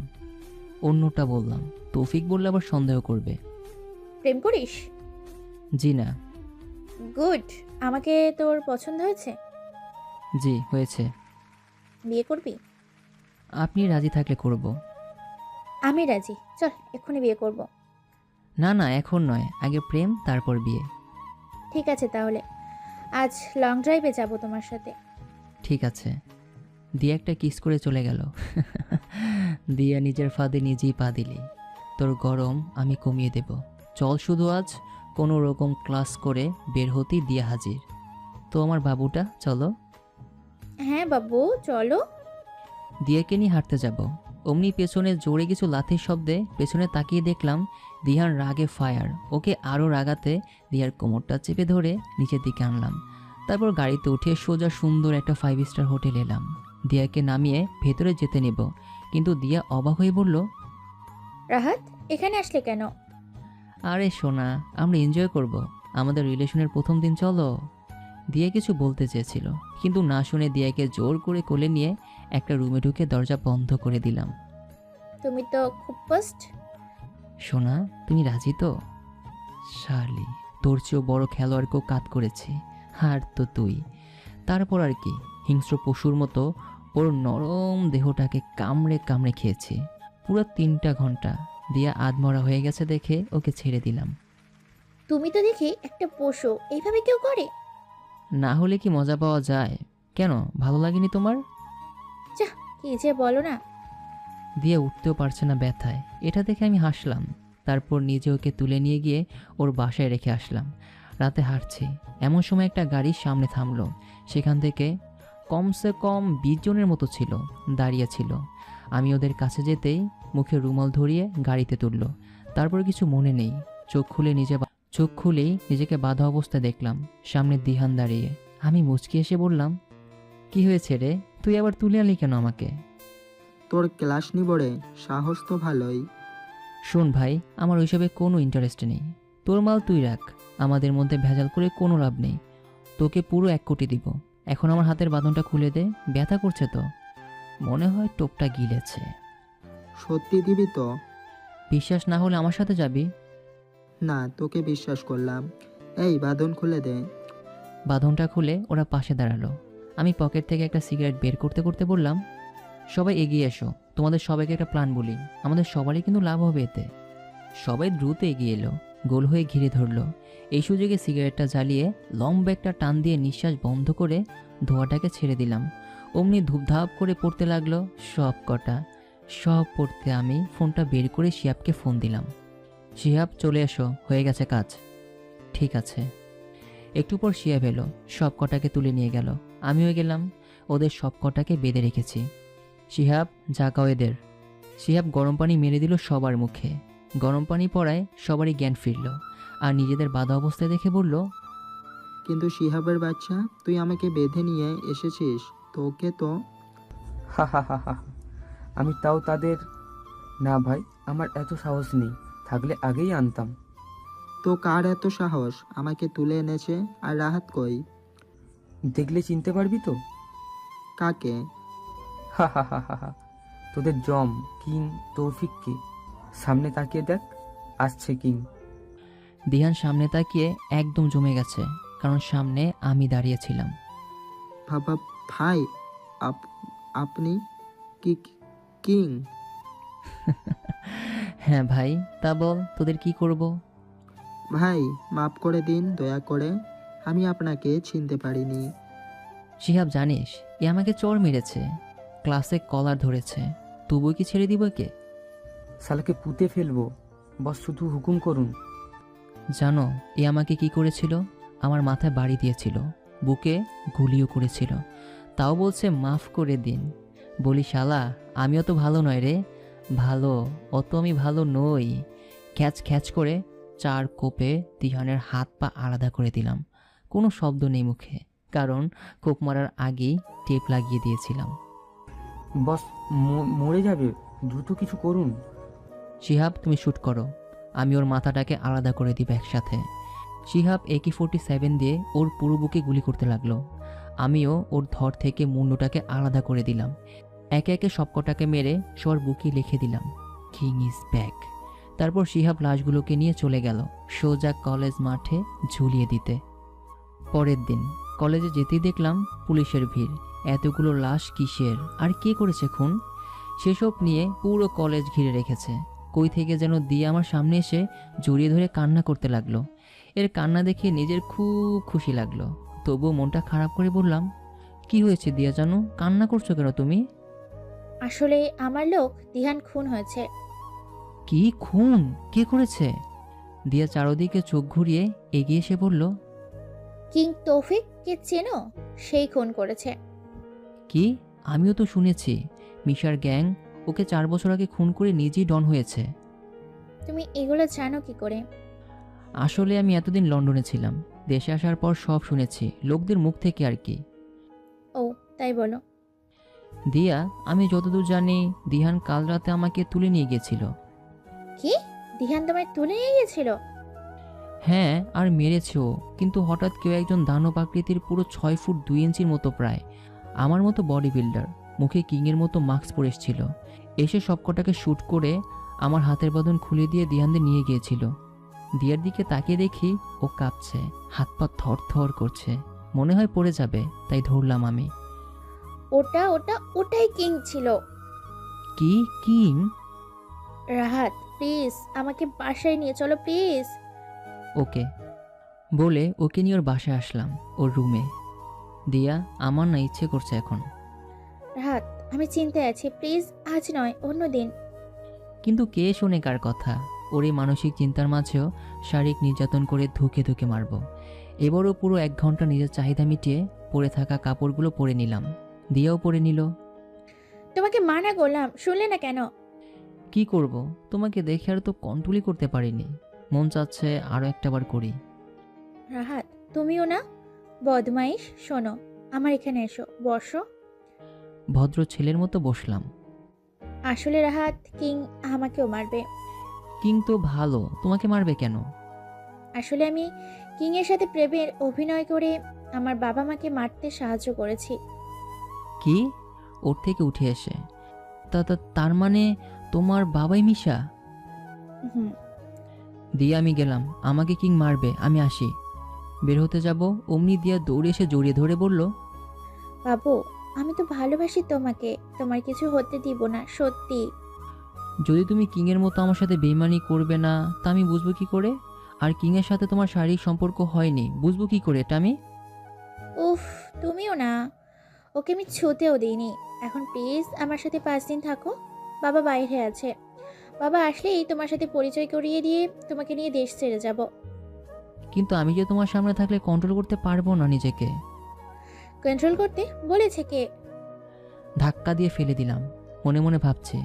অন্যটা বললাম। তৌফিক বললে আবার সন্দেহ করবে। প্রেম করিস? জি না। গুড। আমাকে তোর পছন্দ হয়েছে? জি হয়েছে। বিয়ে করবি? আপনি রাজি থাকলে করব। আমি রাজি, চল এক্ষুনি বিয়ে করব। না না, এখন নয়, আগে প্রেম তারপর বিয়ে। ঠিক আছে তাহলে, আজ লং ড্রাইভে যাব তোমার সাথে। ঠিক আছে। দিয়া একটা কিস করে চলে গেল। দিয়া নিজের ফাঁদে নিজেই পা দিলি। তোর গরম আমি কমিয়ে দেব। চল শুধু আজ কোনো রকম ক্লাস করে বের হতেই দিয়া হাজির। তো আমার বাবুটা, চলো। হ্যাঁ বাবু চলো। দিয়াকে নিয়ে হাঁটতে যাব। অমনি পেছনে জোরে কিছু লাথির শব্দে পেছনে তাকিয়ে দেখলাম দিহান রাগে ফায়ার। ওকে আরও রাগাতে দিয়ার কোমরটা চেপে ধরে নিচের দিকে আনলাম। তারপর গাড়িতে উঠে সোজা সুন্দর একটা 5 স্টার হোটেল এলাম। দিয়াকে নামিয়ে ভেতরে যেতে নেব, কিন্তু দিয়া অবাক হয়ে বলল, রাহাত এখানে আসলে কেন? আরে সোনা, আমরা এনজয় করব, আমাদের রিলেশনের প্রথম দিন, চলো। দিয়া কিছু বলতে চেয়েছিল, কিন্তু না শুনে দিয়াকে জোর করে কোলে নিয়ে একটা রুমে ঢুকে দরজা বন্ধ করে দিলাম। তুমি তো খুব ফাস্ট। সোনা, তুমি রাজি তো? শালি, তোর চেয়েও বড় খেলোয়াড়কেও কাত করেছি, আর তো তুই। তারপর আর কি, হিংস্র পশুর মতো ওর নরম দেহটাকে কামড়ে কামড়ে খেয়েছি পুরো 3টা ঘন্টা। দিয়া আধমরা হয়ে গেছে দেখে ওকে ছেড়ে দিলাম। তুমি তো দেখি একটা পশু, এইভাবে কেউ করে? না হলে কি মজা পাওয়া যায়? কেন, ভালো লাগেনি তোমার? যা, কি যে বলো না। দিয়ে উঠতেও পারছে না ব্যথায়। এটা দেখে আমি হাসলাম। তারপর নিজে ওকে তুলে নিয়ে গিয়ে ওর বাসায় রেখে আসলাম। রাতে হাঁটছি, এমন সময় একটা গাড়ি সামনে থামলো। সেখান থেকে কমসে কম 20 জনের মতো ছিল, দাঁড়িয়ে ছিল। আমি ওদের কাছে যেতেই মুখে রুমাল ধরিয়ে গাড়িতে তুলল। তারপর কিছু মনে নেই। চোখ খুলেই নিজেকে বাঁধা অবস্থায় দেখলাম সামনে দিহান দাঁড়িয়ে। আমি মুচকি এসে বললাম, কি হয়েছে রে, তুই আবার তুলে আনলি কেন আমাকে? তোর ক্লাস নিব রে, সাহস তো ভালোই। শোন ভাই, আমার ওইসবে কোনো ইন্টারেস্ট নেই। তোর মাল তুই রাখ, আমাদের মধ্যে ভেজাল করে কোনো লাভ নেই। তোকে পুরো 1 কোটি দিব, এখন আমার হাতের বাঁধনটা খুলে দে, ব্যথা করছে তো, মনে হয় টোপটা গিলেছে। সত্যি দিবি তো? বিশ্বাস না হলে আমার সাথে যাবি। না, তোকে বিশ্বাস করলাম। এই বাঁধন খুলে দে। বাঁধনটা খুলে ওরা পাশে দাঁড়ালো। আমি পকেট থেকে একটা সিগারেট বের করতে করতে বললাম, সবাই এগিয়ে এসো, তোমাদের সবাইকে একটা প্ল্যান বলি, আমাদের সবারই কিন্তু লাভ হবে এতে। সবাই দ্রুত এগিয়ে এলো, গোল হয়ে ঘিরে ধরলো। এই সুযোগে সিগারেটটা জ্বালিয়ে লম্বা একটা টান দিয়ে নিঃশ্বাস বন্ধ করে ধোঁয়াটাকে ছেড়ে দিলাম। অমনি ধূপধাপ করে পড়তে লাগলো সব কটা। সব পড়তে আমি ফোনটা বের করে শিহাবকে ফোন দিলাম। শিহাব, চলে এসো, হয়ে গেছে কাজ। ঠিক আছে। একটু পর শিহাব এলো, সব কটাকে তুলে নিয়ে গেল। আমিও গেলাম, ওদের সব কটাকে বেঁধে রেখেছি। শিহাব, জাগাও এদের। শিহাব গরম পানি মেরে দিল সবার মুখে। গরম পানি পড়ায় সবারই জ্ঞান ফিরল, আর নিজেদের বাধা অবস্থায় দেখে বলল, কিন্তু শিহাবের বাচ্চা, তুই আমাকে বেঁধে নিয়ে এসেছিস, তোকে তো। হা হা হা হা। আমি তাও তাদের। না ভাই, আমার এত সাহস নেই, থাকলে আগেই আনতাম। তো কার এত সাহস আমাকে তুলে এনেছে? আর রাহাত কই? দেখলে চিনতে পারবি তো? কাকে? হা হা হা হা হা। তোদের জম কিং তৌফিককে। সামনে তাকিয়ে দেখ, আসছে কিং। দিহান সামনে তাকিয়ে একদম জমে গেছে, কারণ সামনে আমি দাঁড়িয়েছিলাম। বাবা ভাই, আপনি কি কিং? হ্যাঁ ভাই, তা বল তোদের কি করব? ভাই মাফ করে দিন দয়া করে, আমি আপনাকে চিনতে পারিনি। শিহাব, জানিস এ আমাকে চড় মেরেছে, ক্লাসে কলার ধরেছে, তবুও কি ছেড়ে দিব কে? শালাকে পুঁতে ফেলবো, বস শুধু হুকুম করুন। জানো এ আমাকে কি করেছিল? আমার মাথায় বাড়ি দিয়েছিল, বুকে গুলিও করেছিল, তাও বলছে মাফ করে দিন। বলি শালা, আমিও তো ভালো নয় রে, ভালো অত আমি ভালো নই। খ্যাচ খ্যাচ করে 4 কোপে দিহানের হাত পা আলাদা করে দিলাম। কোনো শব্দ নেই মুখে, কারণ কোপ মারার আগেই টেপ লাগিয়ে দিয়েছিলাম। বস মরে যাবে, দ্রুত কিছু করুন। শিহাব, তুমি শ্যুট করো, আমি ওর মাথাটাকে আলাদা করে দিব একসাথে। শিহাব AK-47 দিয়ে ওর পুরো বুকে গুলি করতে লাগলো। আমিও ওর ধর থেকে মুন্ডটাকে আলাদা করে দিলাম। একে একে সবকটাকে মেরে সবার বুকে লিখে দিলাম, কিং ইজ ব্যাক। তারপর শিহাব লাশগুলোকে নিয়ে চলে গেল সোজা কলেজ মাঠে ঝুলিয়ে দিতে। পরের দিন কলেজে যেতেই দেখলাম পুলিশের ভিড়। এতগুলো লাশ কিসের, আর কে করেছে খুন, সেসব নিয়ে পুরো কলেজ ঘিরে রেখেছে। কই থেকে যেন দিয়ে আমার সামনে এসে জড়িয়ে ধরে কান্না করতে লাগলো। এর কান্না দেখে নিজের খুব খুশি লাগলো, তবুও মনটা খারাপ করে বললাম, কি হয়েছে দিয়া জানো, কান্না করছো কেন তুমি? আসলে আমার লোক দিহান খুন হয়েছে। কি খুন? কে করেছে? দিয়া চারদিকে চোখ ঘুরিয়ে এগিয়ে এসে বলল, কিং তৌফিককে চেনো? সেই খুন করেছে। কি? আমিও তো শুনেছি মিশার গ্যাং ওকে 4 বছর আগে খুন করে নিজেই ডন হয়েছে। তুমি এগুলো জানো কি করে? আসলে আমি এতদিন লন্ডনে ছিলাম, দেশে আসার পর সব শুনেছি লোকদের মুখ থেকে আর কি। ও তাই বলো। দিয়া, আমি যতদূর জানি দিহান কাল রাতে আমাকে তুলে নিয়ে গিয়েছিল। কি? দিহান তোমায় তুলে নিয়ে গেছিল? হ্যাঁ, আর মেরেছেও, কিন্তু হঠাৎ কেউ একজন দানব আকৃতির, পুরো 6 ফুট 2 ইঞ্চির মতো, প্রায় আমার মতো বডি বিল্ডার, মুখে কিংয়ের মতো মাস্ক পরে এসেছিল। এসে সবকটাকে শ্যুট করে আমার হাতের বাঁধন খুলে দিয়ে দিহানদের নিয়ে গিয়েছিল। দিয়ার দিকে তাকিয়ে দেখি ও কাঁপছে, হাত পা থর থর করছে, মনে হয় পড়ে যাবে, তাই ধরলাম আমি। ওটাই কিং ছিল। কি কিং? রাহাত প্লিজ আমাকে বাসায় নিয়ে চলো প্লিজ। ওকে বলে ওকে নিয়ে ওর বাসায় আসলাম, ওর রুমে। দিয়া, আমার না ইচ্ছে করছে এখন। রাহাত আমি চিন্তায় আছি, প্লিজ আজ নয় অন্য দিন। কিন্তু কে শোনে কার কথা? ওর এই মানসিক চিন্তার মাঝেও শারীরিক নির্যাতন করে ধুকে ধুকে মারব। এবারও পুরো 1 ঘন্টা নিজের চাহিদা মিটিয়ে পরে থাকা কাপড়গুলো পরে নিলাম, দিয়াও পরে নিল। তোমাকে মানা করলাম, শুনলে না কেন? কি করব, তোমাকে দেখে আর তো কন্ট্রোলই করতে পারিনি, মন চাচ্ছে আরও একটাবার করি। রাহাত তুমিও না, বদমাইশ। শোনো, আমার এখানে এসো, বসো। ভদ্র ছেলের মতো বসলাম। আসলে রাহাত, কিং আমাকেও মারবে। কিং তো ভালো, তোমাকে মারবে কেন? আসলে আমি কিংয়ের সাথে প্রেমের অভিনয় করে আমার বাবা মাকে মারতে সাহায্য করেছি। কি? ওর থেকে উঠে এসে তার মানে তোমার বাবাই মিশা? হুম। দিয়ে আমি গেলাম, আমাকে কিং মারবে, আমি আসি। বের হতে যাব, অমনি দিয়া দৌড়ে এসে জড়িয়ে ধরে বলল, বাবু, আমি তো ভালোবাসি তোমাকে, তোমার কিছু হতে দিব না, সত্যি। যদি তুমি কিংয়ের মতো আমার সাথে বেইমানি করবে না তা আমি বুঝবো কি করে? আর কিংয়ের সাথে তোমার শারীরিক সম্পর্ক হয়নি, বুঝবো কি করে এটা আমি? উফ, তুমিও না, ওকে আমি ছুঁতেও দিইনি। এখন প্লিজ আমার সাথে 5 দিন থাকো। বাবা বাইরে আছে, বাবা আসলেই তোমার সাথে পরিচয় করিয়ে দিয়ে তোমাকে নিয়ে দেশ ছেড়ে যাব। কিন্তু আমি যে তোমার সামনে থাকলে কন্ট্রোল করতে পারবো না নিজেকে। কন্ট্রোল করতে বলেছে কে? ধাক্কা দিয়ে ফেলে দিলাম। মনে মনে ভাবছি,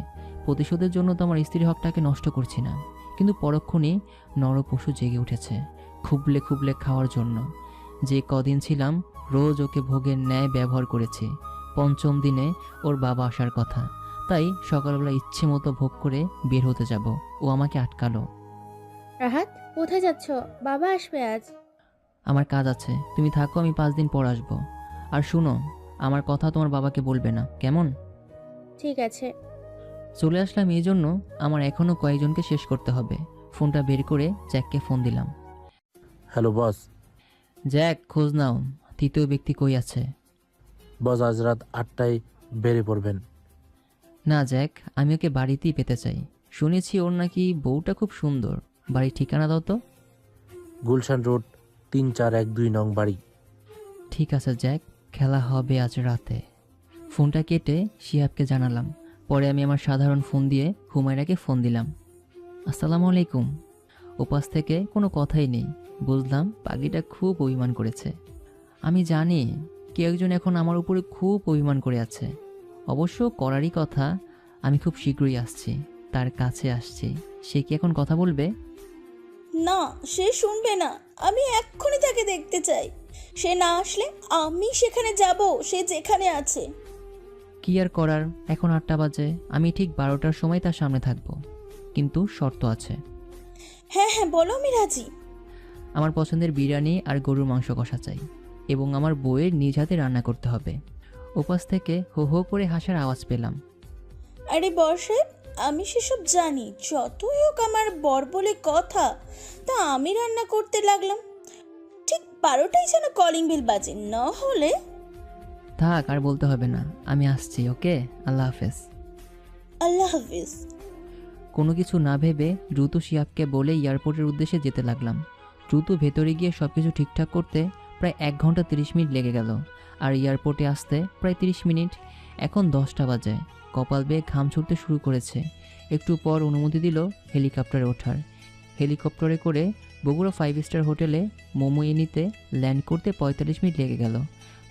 প্রতিশোধের জন্য তো আমার স্ত্রীর হকটাকে নষ্ট করছি না, কিন্তু পরক্ষণেই নরপশু জেগে উঠেছে খুবলে খুবলে খাওয়ার জন্য। যে কদিন ছিলাম রোজ ওকে ভোগের ন্যায় ব্যবহার করেছি। 5ম দিনে ওর বাবা আসার কথা, তাই সকালবেলা ইচ্ছে মতো ভোগ করে বের হতে যাব, ও আমাকে আটকালো। রাহাত, কোথায় যাচ্ছ? বাবা আসবে আজ। আমার কাজ আছে, তুমি থাকো, আমি 5 দিন পর আসবো। আর শুনো, আমার কথা তোমার বাবাকে বলবে না, কেমন? ঠিক আছে। চলে আসলাম এই জন্য আমার এখনও কয়েকজনকে শেষ করতে হবে। ফোনটা বের করে জ্যাককে ফোন দিলাম। Hello boss. জ্যাক, খোঁজ নাও, 3য় ব্যক্তি কই আছে? বস আজ রাত 8টায় বেরিয়ে পড়বেন। না জ্যাক, আমি ওকে বাড়িতেই পেতে চাই। শুনেছি ওর নাকি বউটা খুব সুন্দর। বাড়ির ঠিকানা দাও তো। গুলশান রোড 3412 নং বাড়ি। ঠিক আছে জ্যাক, খেলা হবে আজ রাতে। ফোনটা কেটে শিহাবকে জানালাম। পরে আমি আমার সাধারণ ফোন দিয়ে হুমায়রাকে ফোন দিলাম। আসসালামু আলাইকুম। ওপাশ থেকে কোনো কথাই নেই। বুঝলাম পাগিটা খুব অভিমান করেছে। আমি জানি কেউ একজন এখন আমার উপরে খুব অভিমান করে আছে। অবশ্য করারই কথা। আমি খুব শীঘ্রই আসছি, তার কাছে আসছি। সে কি এখন কথা বলবে? না, সে শুনবে না। আমি এক্ষুনি তাকে দেখতে চাই। সে না আসলে আমি সেখানে যাব, সে যেখানে আছে। কি আর করার, এখন 8টা বাজে। আমি ঠিক 12টার সময় তার সামনে থাকবো, কিন্তু শর্ত আছে। হ্যাঁ হ্যাঁ, বলো, আমি রাজি। আমার পছন্দের বিরিয়ানি আর গরুর মাংস কষা চাই, এবং আমার বউয়ের নিজ হাতে রান্না করতে হবে। ওপাশ থেকে হো হো করে হাসার আওয়াজ পেলাম। আরে বর্ষায়, আমি সেসব জানি। যতই হোক আমার বর বলে কথা, তা আমি রান্না করতে লাগলাম। ঠিক 12টায় যেন কলিং বেল বাজে, না হলে। থাক, আর বলতে হবে না, আমি আসছি। ওকে, আল্লাহ হাফেজ। আল্লাহ হাফিজ। কোনো কিছু না ভেবে দ্রুত শিহাবকে বলে এয়ারপোর্টের উদ্দেশ্যে যেতে লাগলাম। দ্রুত ভেতরে গিয়ে সব কিছু ঠিকঠাক করতে প্রায় 1 ঘন্টা 30 মিনিট লেগে গেল, আর এয়ারপোর্টে আসতে প্রায় 30 মিনিট। এখন 10টা বাজে। কপাল বেয়ে ঘাম ছুটতে শুরু করেছে। একটু পর অনুমতি দিল হেলিকপ্টারে ওঠার। হেলিকপ্টারে করে বগুড়া 5 স্টার হোটেলে মোমো নিতে ল্যান্ড করতে 45 মিনিট লেগে গেল।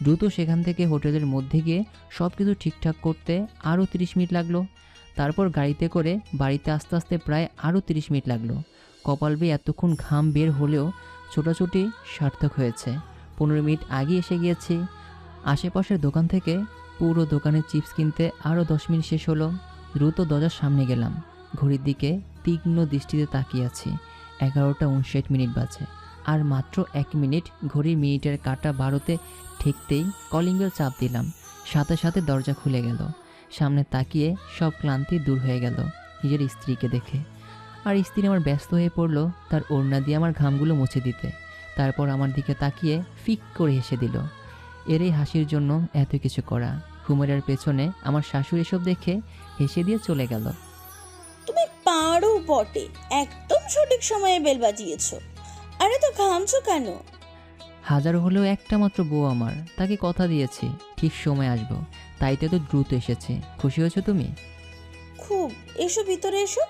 দ্রুত সেখান থেকে হোটেলের মধ্যে গিয়ে সব কিছু ঠিকঠাক করতে আরও 30 মিনিট লাগলো। তারপর গাড়িতে করে বাড়িতে আস্তে আস্তে প্রায় আরও 30 মিনিট লাগলো। কপাল বেয়ে এতক্ষণ ঘাম বের হলেও ছোটাছুটি সার্থক হয়েছে। 15 মিনিট আগে এসে গিয়েছি। আশেপাশের দোকান থেকে পুরো দোকানের চিপস কিনতে আরও 10 মিনিট শেষ হলো। দ্রুত দরজার সামনে গেলাম। ঘড়ির দিকে তীক্ষ্ণ দৃষ্টিতে তাকিয়ে আছি। 11টা 59 মিনিট বাজে। আর মাত্র 1 মিনিট। ঘড়ির মিনিটের কাঁটা 12তে ঠেকতেই কলিং বেল চাপ দিলাম। সাথে সাথে দরজা খুলে গেল। সামনে তাকিয়ে সব ক্লান্তি দূর হয়ে গেল নিজের স্ত্রীকে দেখে। আর স্ত্রী আমার ব্যস্ত হয়ে পড়লো তার ওড়না দিয়ে আমার ঘামগুলো মুছে দিতে। তারপর আমার দিকে তাকিয়ে ফিক করে হেসে দিল। এর এই হাসির জন্য এত কিছু করা। হুমায়রার পেছনে আমার শাশুড়ি এসব দেখে হেসে দিয়ে চলে গেল। তুমি পারো বটে, একদম সঠিক সময়ে বেল বাজিয়েছো। আরে তো ঘামছো কেন? হাজার হলেও একটা মাত্র বউ আমার, তাকে কথা দিয়েছি ঠিক সময় আসবো, তাই তো দ্রুত এসেছে। খুশি হয়েছো তুমি? খুব। এসো ভিতরে এসো।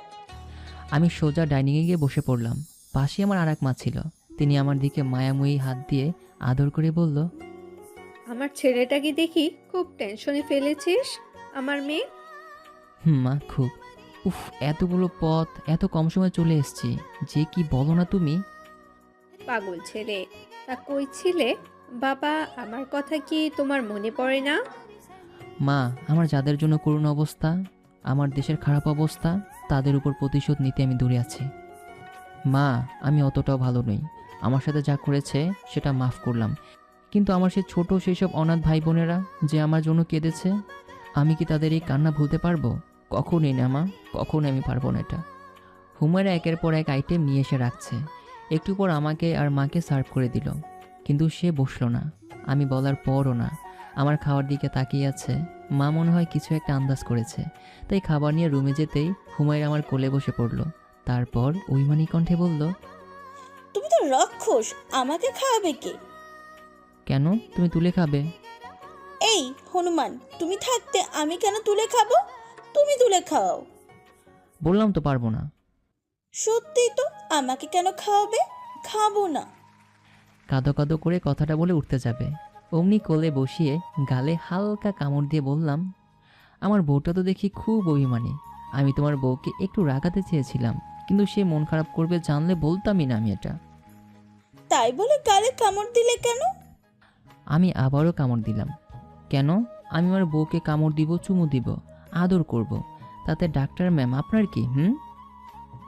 আমি সোজা ডাইনিংয়ে গিয়ে বসে পড়লাম। পাশে আমার আর এক মা ছিল। তিনি আমার দিকে মায়াময়ী হাত দিয়ে আদর করে বলল, আমার ছেলেটাকে দেখি খুব টেনশনে ফেলেছিস আমার মেয়ে। মা, খুব। উফ, এতগুলো পথ এত কম সময় চলে এসেছি, যে কি বলো না তুমি। পাগল ছেলে, তা কই ছিলে? বাবা, আমার কথা কি তোমার মনে পড়ে না? মা, আমার যাদের জন্য করুণ অবস্থা, আমার দেশের খারাপ অবস্থা, তাদের উপর প্রতিশোধ নিতে আমি দূরে আছি। মা, আমি অতটাও ভালো নই। আমার সাথে যা করেছে সেটা মাফ করলাম, কিন্তু আমার সে ছোট সেসব অনাথ ভাই বোনেরা যে আমার জন্য কেঁদেছে, আমি কি তাদের এই কান্না ভুলতে পারবো? কখনই না মা, কখনই আমি পারবো না এটা। হুমায়রা একের পর এক আইটেম নিয়ে এসে রাখছে। একটু পর আমাকে আর মাকে সার্ভ করে দিল, কিন্তু সে বসলো না। আমি বলার পরও না, আমার খাওয়ার দিকে তাকিয়ে আছে। মা মনে হয় কিছু একটা আন্দাজ করেছে, তাই খাবার নিয়ে রুমে যেতেই হুমায়রা আমার কোলে বসে পড়ল। তারপর অভিমানী কণ্ঠে বলল, তুমি তো রাক্ষস, আমাকে খাওয়াবে কে? কেন, তুমি তুলে খাবে? এই হনুমান, তুমি থাকতে আমি কেন তুলে খাবো? তুমি তুলে খাও। বললাম তো পারবো না। সত্যি তো, আমাকে কেন খাওয়াবে? খাবো না। কাঁদো কাঁদো করে কথাটা বলে উঠতে যাবে, অমনি কোলে বসিয়ে গালে হালকা কামড় দিয়ে বললাম, আমার বউটা তো দেখি খুব অভিমানী। আমি তোমার বউকে একটু রাগাতে চেয়েছিলাম, কিন্তু সে মন খারাপ করবে জানলে বলতামই না আমি এটা। তাই বলে গালে কামড় দিলে কেন? আমি আবারও কামড় দিলাম। কেন? আমি আমার বউকে কামড় দিব, চুমু দিব, আদর করব, তাতে ডাক্তার ম্যাম আপনার কি?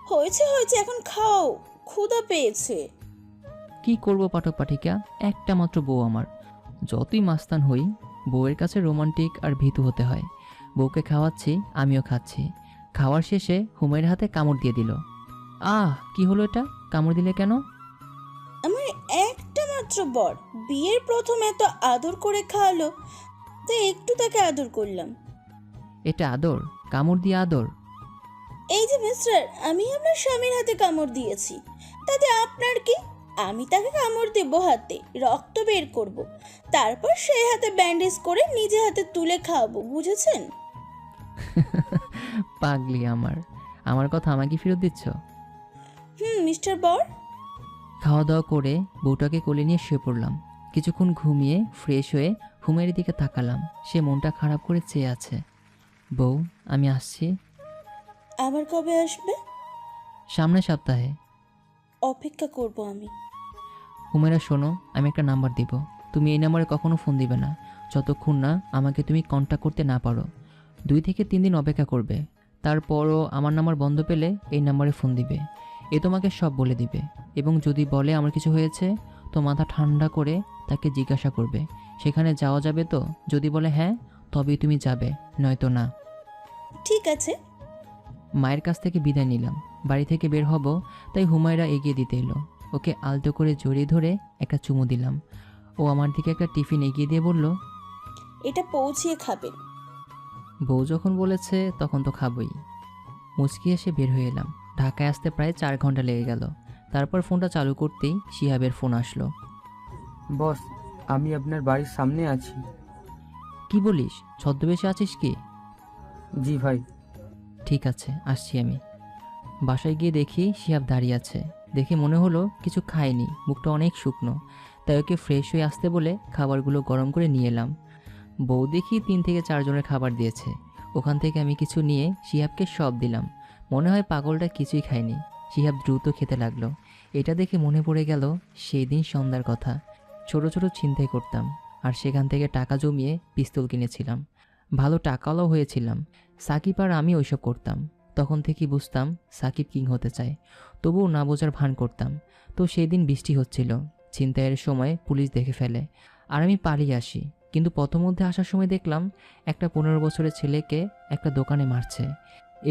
হয়েছে হয়েছে, এখন খাও, ক্ষুধা পেয়েছে। কি করব পাঠক পাঠিকা, একটা মাত্র বউ আমার। যতই মাস্তান হই, বউয়ের কাছে রোমান্টিক আর ভীতু হতে হয়। বউকে খাওয়াচ্ছি, আমিও খাচ্ছি। খাওয়ার শেষে হুমায়রার হাতে কামড় দিয়ে দিল। কি হলো এটা? কামড় দিলে কেন? আমার একটা মাত্র বর, বিয়ের প্রথম এত আদর করে খাওয়ালো, তাই একটু তাকে আদর করলাম। এটা আদর? কামড় দিয়ে আদর? এই যে মিস্টার, আমি আমার স্বামীর হাতে কামড় দিয়েছি, তাতে আপনার কি? আমি তাকে কামড় দেবো, হাতে রক্ত বের করব, তারপর সেই হাতে ব্যান্ডেজ করে নিজে হাতে তুলে খাওয়াবো, বুঝেছেন? পাগলি আমার কথা আমাকে ফেরত দিচ্ছ? মিস্টার বর। খাওয়া দাওয়া করে বউটাকে কোলে নিয়ে শুয়ে পড়লাম। কিছুক্ষণ ঘুমিয়ে ফ্রেশ হয়ে হুমায়রার দিকে তাকালাম। সে মনটা খারাপ করে চেয়ে আছে। বউ, আমি আসছি। আবার কবে আসবে? সামনের সপ্তাহে। অপেক্ষা করব আমি। হুমায়রা শোনো, আমি একটা নাম্বার দিব, তুমি এই নাম্বারে কখনো ফোন দিবে না যতক্ষণ না আমাকে তুমি কন্ট্যাক্ট করতে না পারো। 2 থেকে 3 দিন অপেক্ষা করবে, তারপরও আমার নাম্বার বন্ধ পেলে এই নাম্বারে ফোন দিবে। এ তোমাকে সব বলে দিবে, এবং যদি বলে আমার কিছু হয়েছে, তো মাথা ঠান্ডা করে তাকে জিজ্ঞাসা করবে সেখানে যাওয়া যাবে তো। যদি বলে হ্যাঁ, তবেই তুমি যাবে, নয়তো না। ঠিক আছে। মায়ের কাছ থেকে বিদায় নিলাম। বাড়ি থেকে বের হব, তাই হুমায়রা এগিয়ে দিতে এলো। ওকে আলতো করে জড়িয়ে ধরে একটা চুমু দিলাম। ও আমার দিকে একটা টিফিন এগিয়ে দিয়ে বলল, এটা পৌঁছিয়ে খাবেন। বউ যখন বলেছে তখন তো খাবই। মুচকি এসে বের হয়ে এলাম। ঢাকায় আসতে প্রায় 4 ঘন্টা লেগে গেল। তারপর ফোনটা চালু করতেই শিহাবের ফোন আসলো। বস, আমি আপনার বাড়ির সামনে আছি। কি বলিস? ছদ্মবেশে আছিস কি? জি ভাই। ঠিক আছে, আসছি আমি। বাসায় গিয়ে দেখি শিহাব দাঁড়িয়ে আছে। দেখে মনে হলো কিছু খায়নি, মুখটা অনেক শুকনো। তাই ওকে ফ্রেশ হয়ে আসতে বলে খাবারগুলো গরম করে নিয়ে এলাম। বউ দেখি 3 থেকে 4 জনের খাবার দিয়েছে। ওখান থেকে আমি কিছু নিয়ে শিহাবকে সব দিলাম। মনে হয় পাগলটা কিছুই খায়নি। শিহাব দ্রুত খেতে লাগলো। এটা দেখে মনে পড়ে গেল সেই দিন সন্ধ্যার কথা। ছোট ছোট ছিনতাই করতাম, আর সেখান থেকে টাকা জমিয়ে পিস্তল কিনেছিলাম। ভালো টাকাওয়ালাও হয়েছিলাম। সাকিব আর আমি ওইসব করতাম। তখন থেকেই বুঝতাম সাকিব কিং হতে চায়, তবুও না বোঝার ভান করতাম। তো সেই দিন বৃষ্টি হচ্ছিল। ছিনতাইয়ের সময় পুলিশ দেখে ফেলে, আর আমি পালিয়ে আসি। কিন্তু পথমধ্যে আসার সময় দেখলাম একটা 15 বছরের ছেলেকে একটা দোকানে মারছে।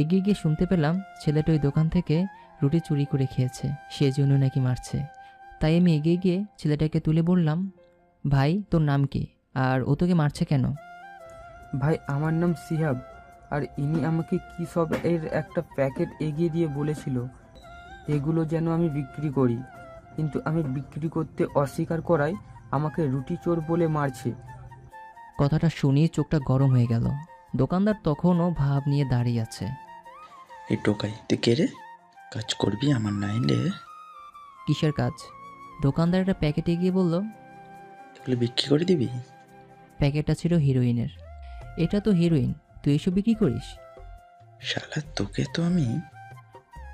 এগিয়ে গিয়ে শুনতে পেলাম ছেলেটা ওই দোকান থেকে রুটি চুরি করে খেয়েছে, সেজন্য নাকি মারছে। তাই আমি এগিয়ে গিয়ে ছেলেটাকে তুলে বললাম, ভাই তোর নাম কি, আর ও তোকে মারছে কেন? ভাই, আমার নাম শিহাব, আর ইনি আমাকে কী সব এর একটা প্যাকেট এগিয়ে দিয়ে বলেছিল এগুলো যেন আমি বিক্রি করি, কিন্তু আমি বিক্রি করতে অস্বীকার করায় আমাকে রুটি চোর বলে মারছে। কথাটা শুনিয়ে চোখটা গরম হয়ে গেল। দোকানদার তখনও ভাব নিয়ে দাঁড়িয়ে আছে। এই টোকাই, তুই কে রে? কাজ করবি আমার নাইলে? কিসের কাজ? দোকানদার একটা প্যাকেট এগিয়ে বলল, এগুলো বিক্রি করে দিবি? প্যাকেটটা ছিল হিরোইনের। এটা তো হিরোইন, তুই এসব বিক্রি করিস? শালা, তোকে তো আমি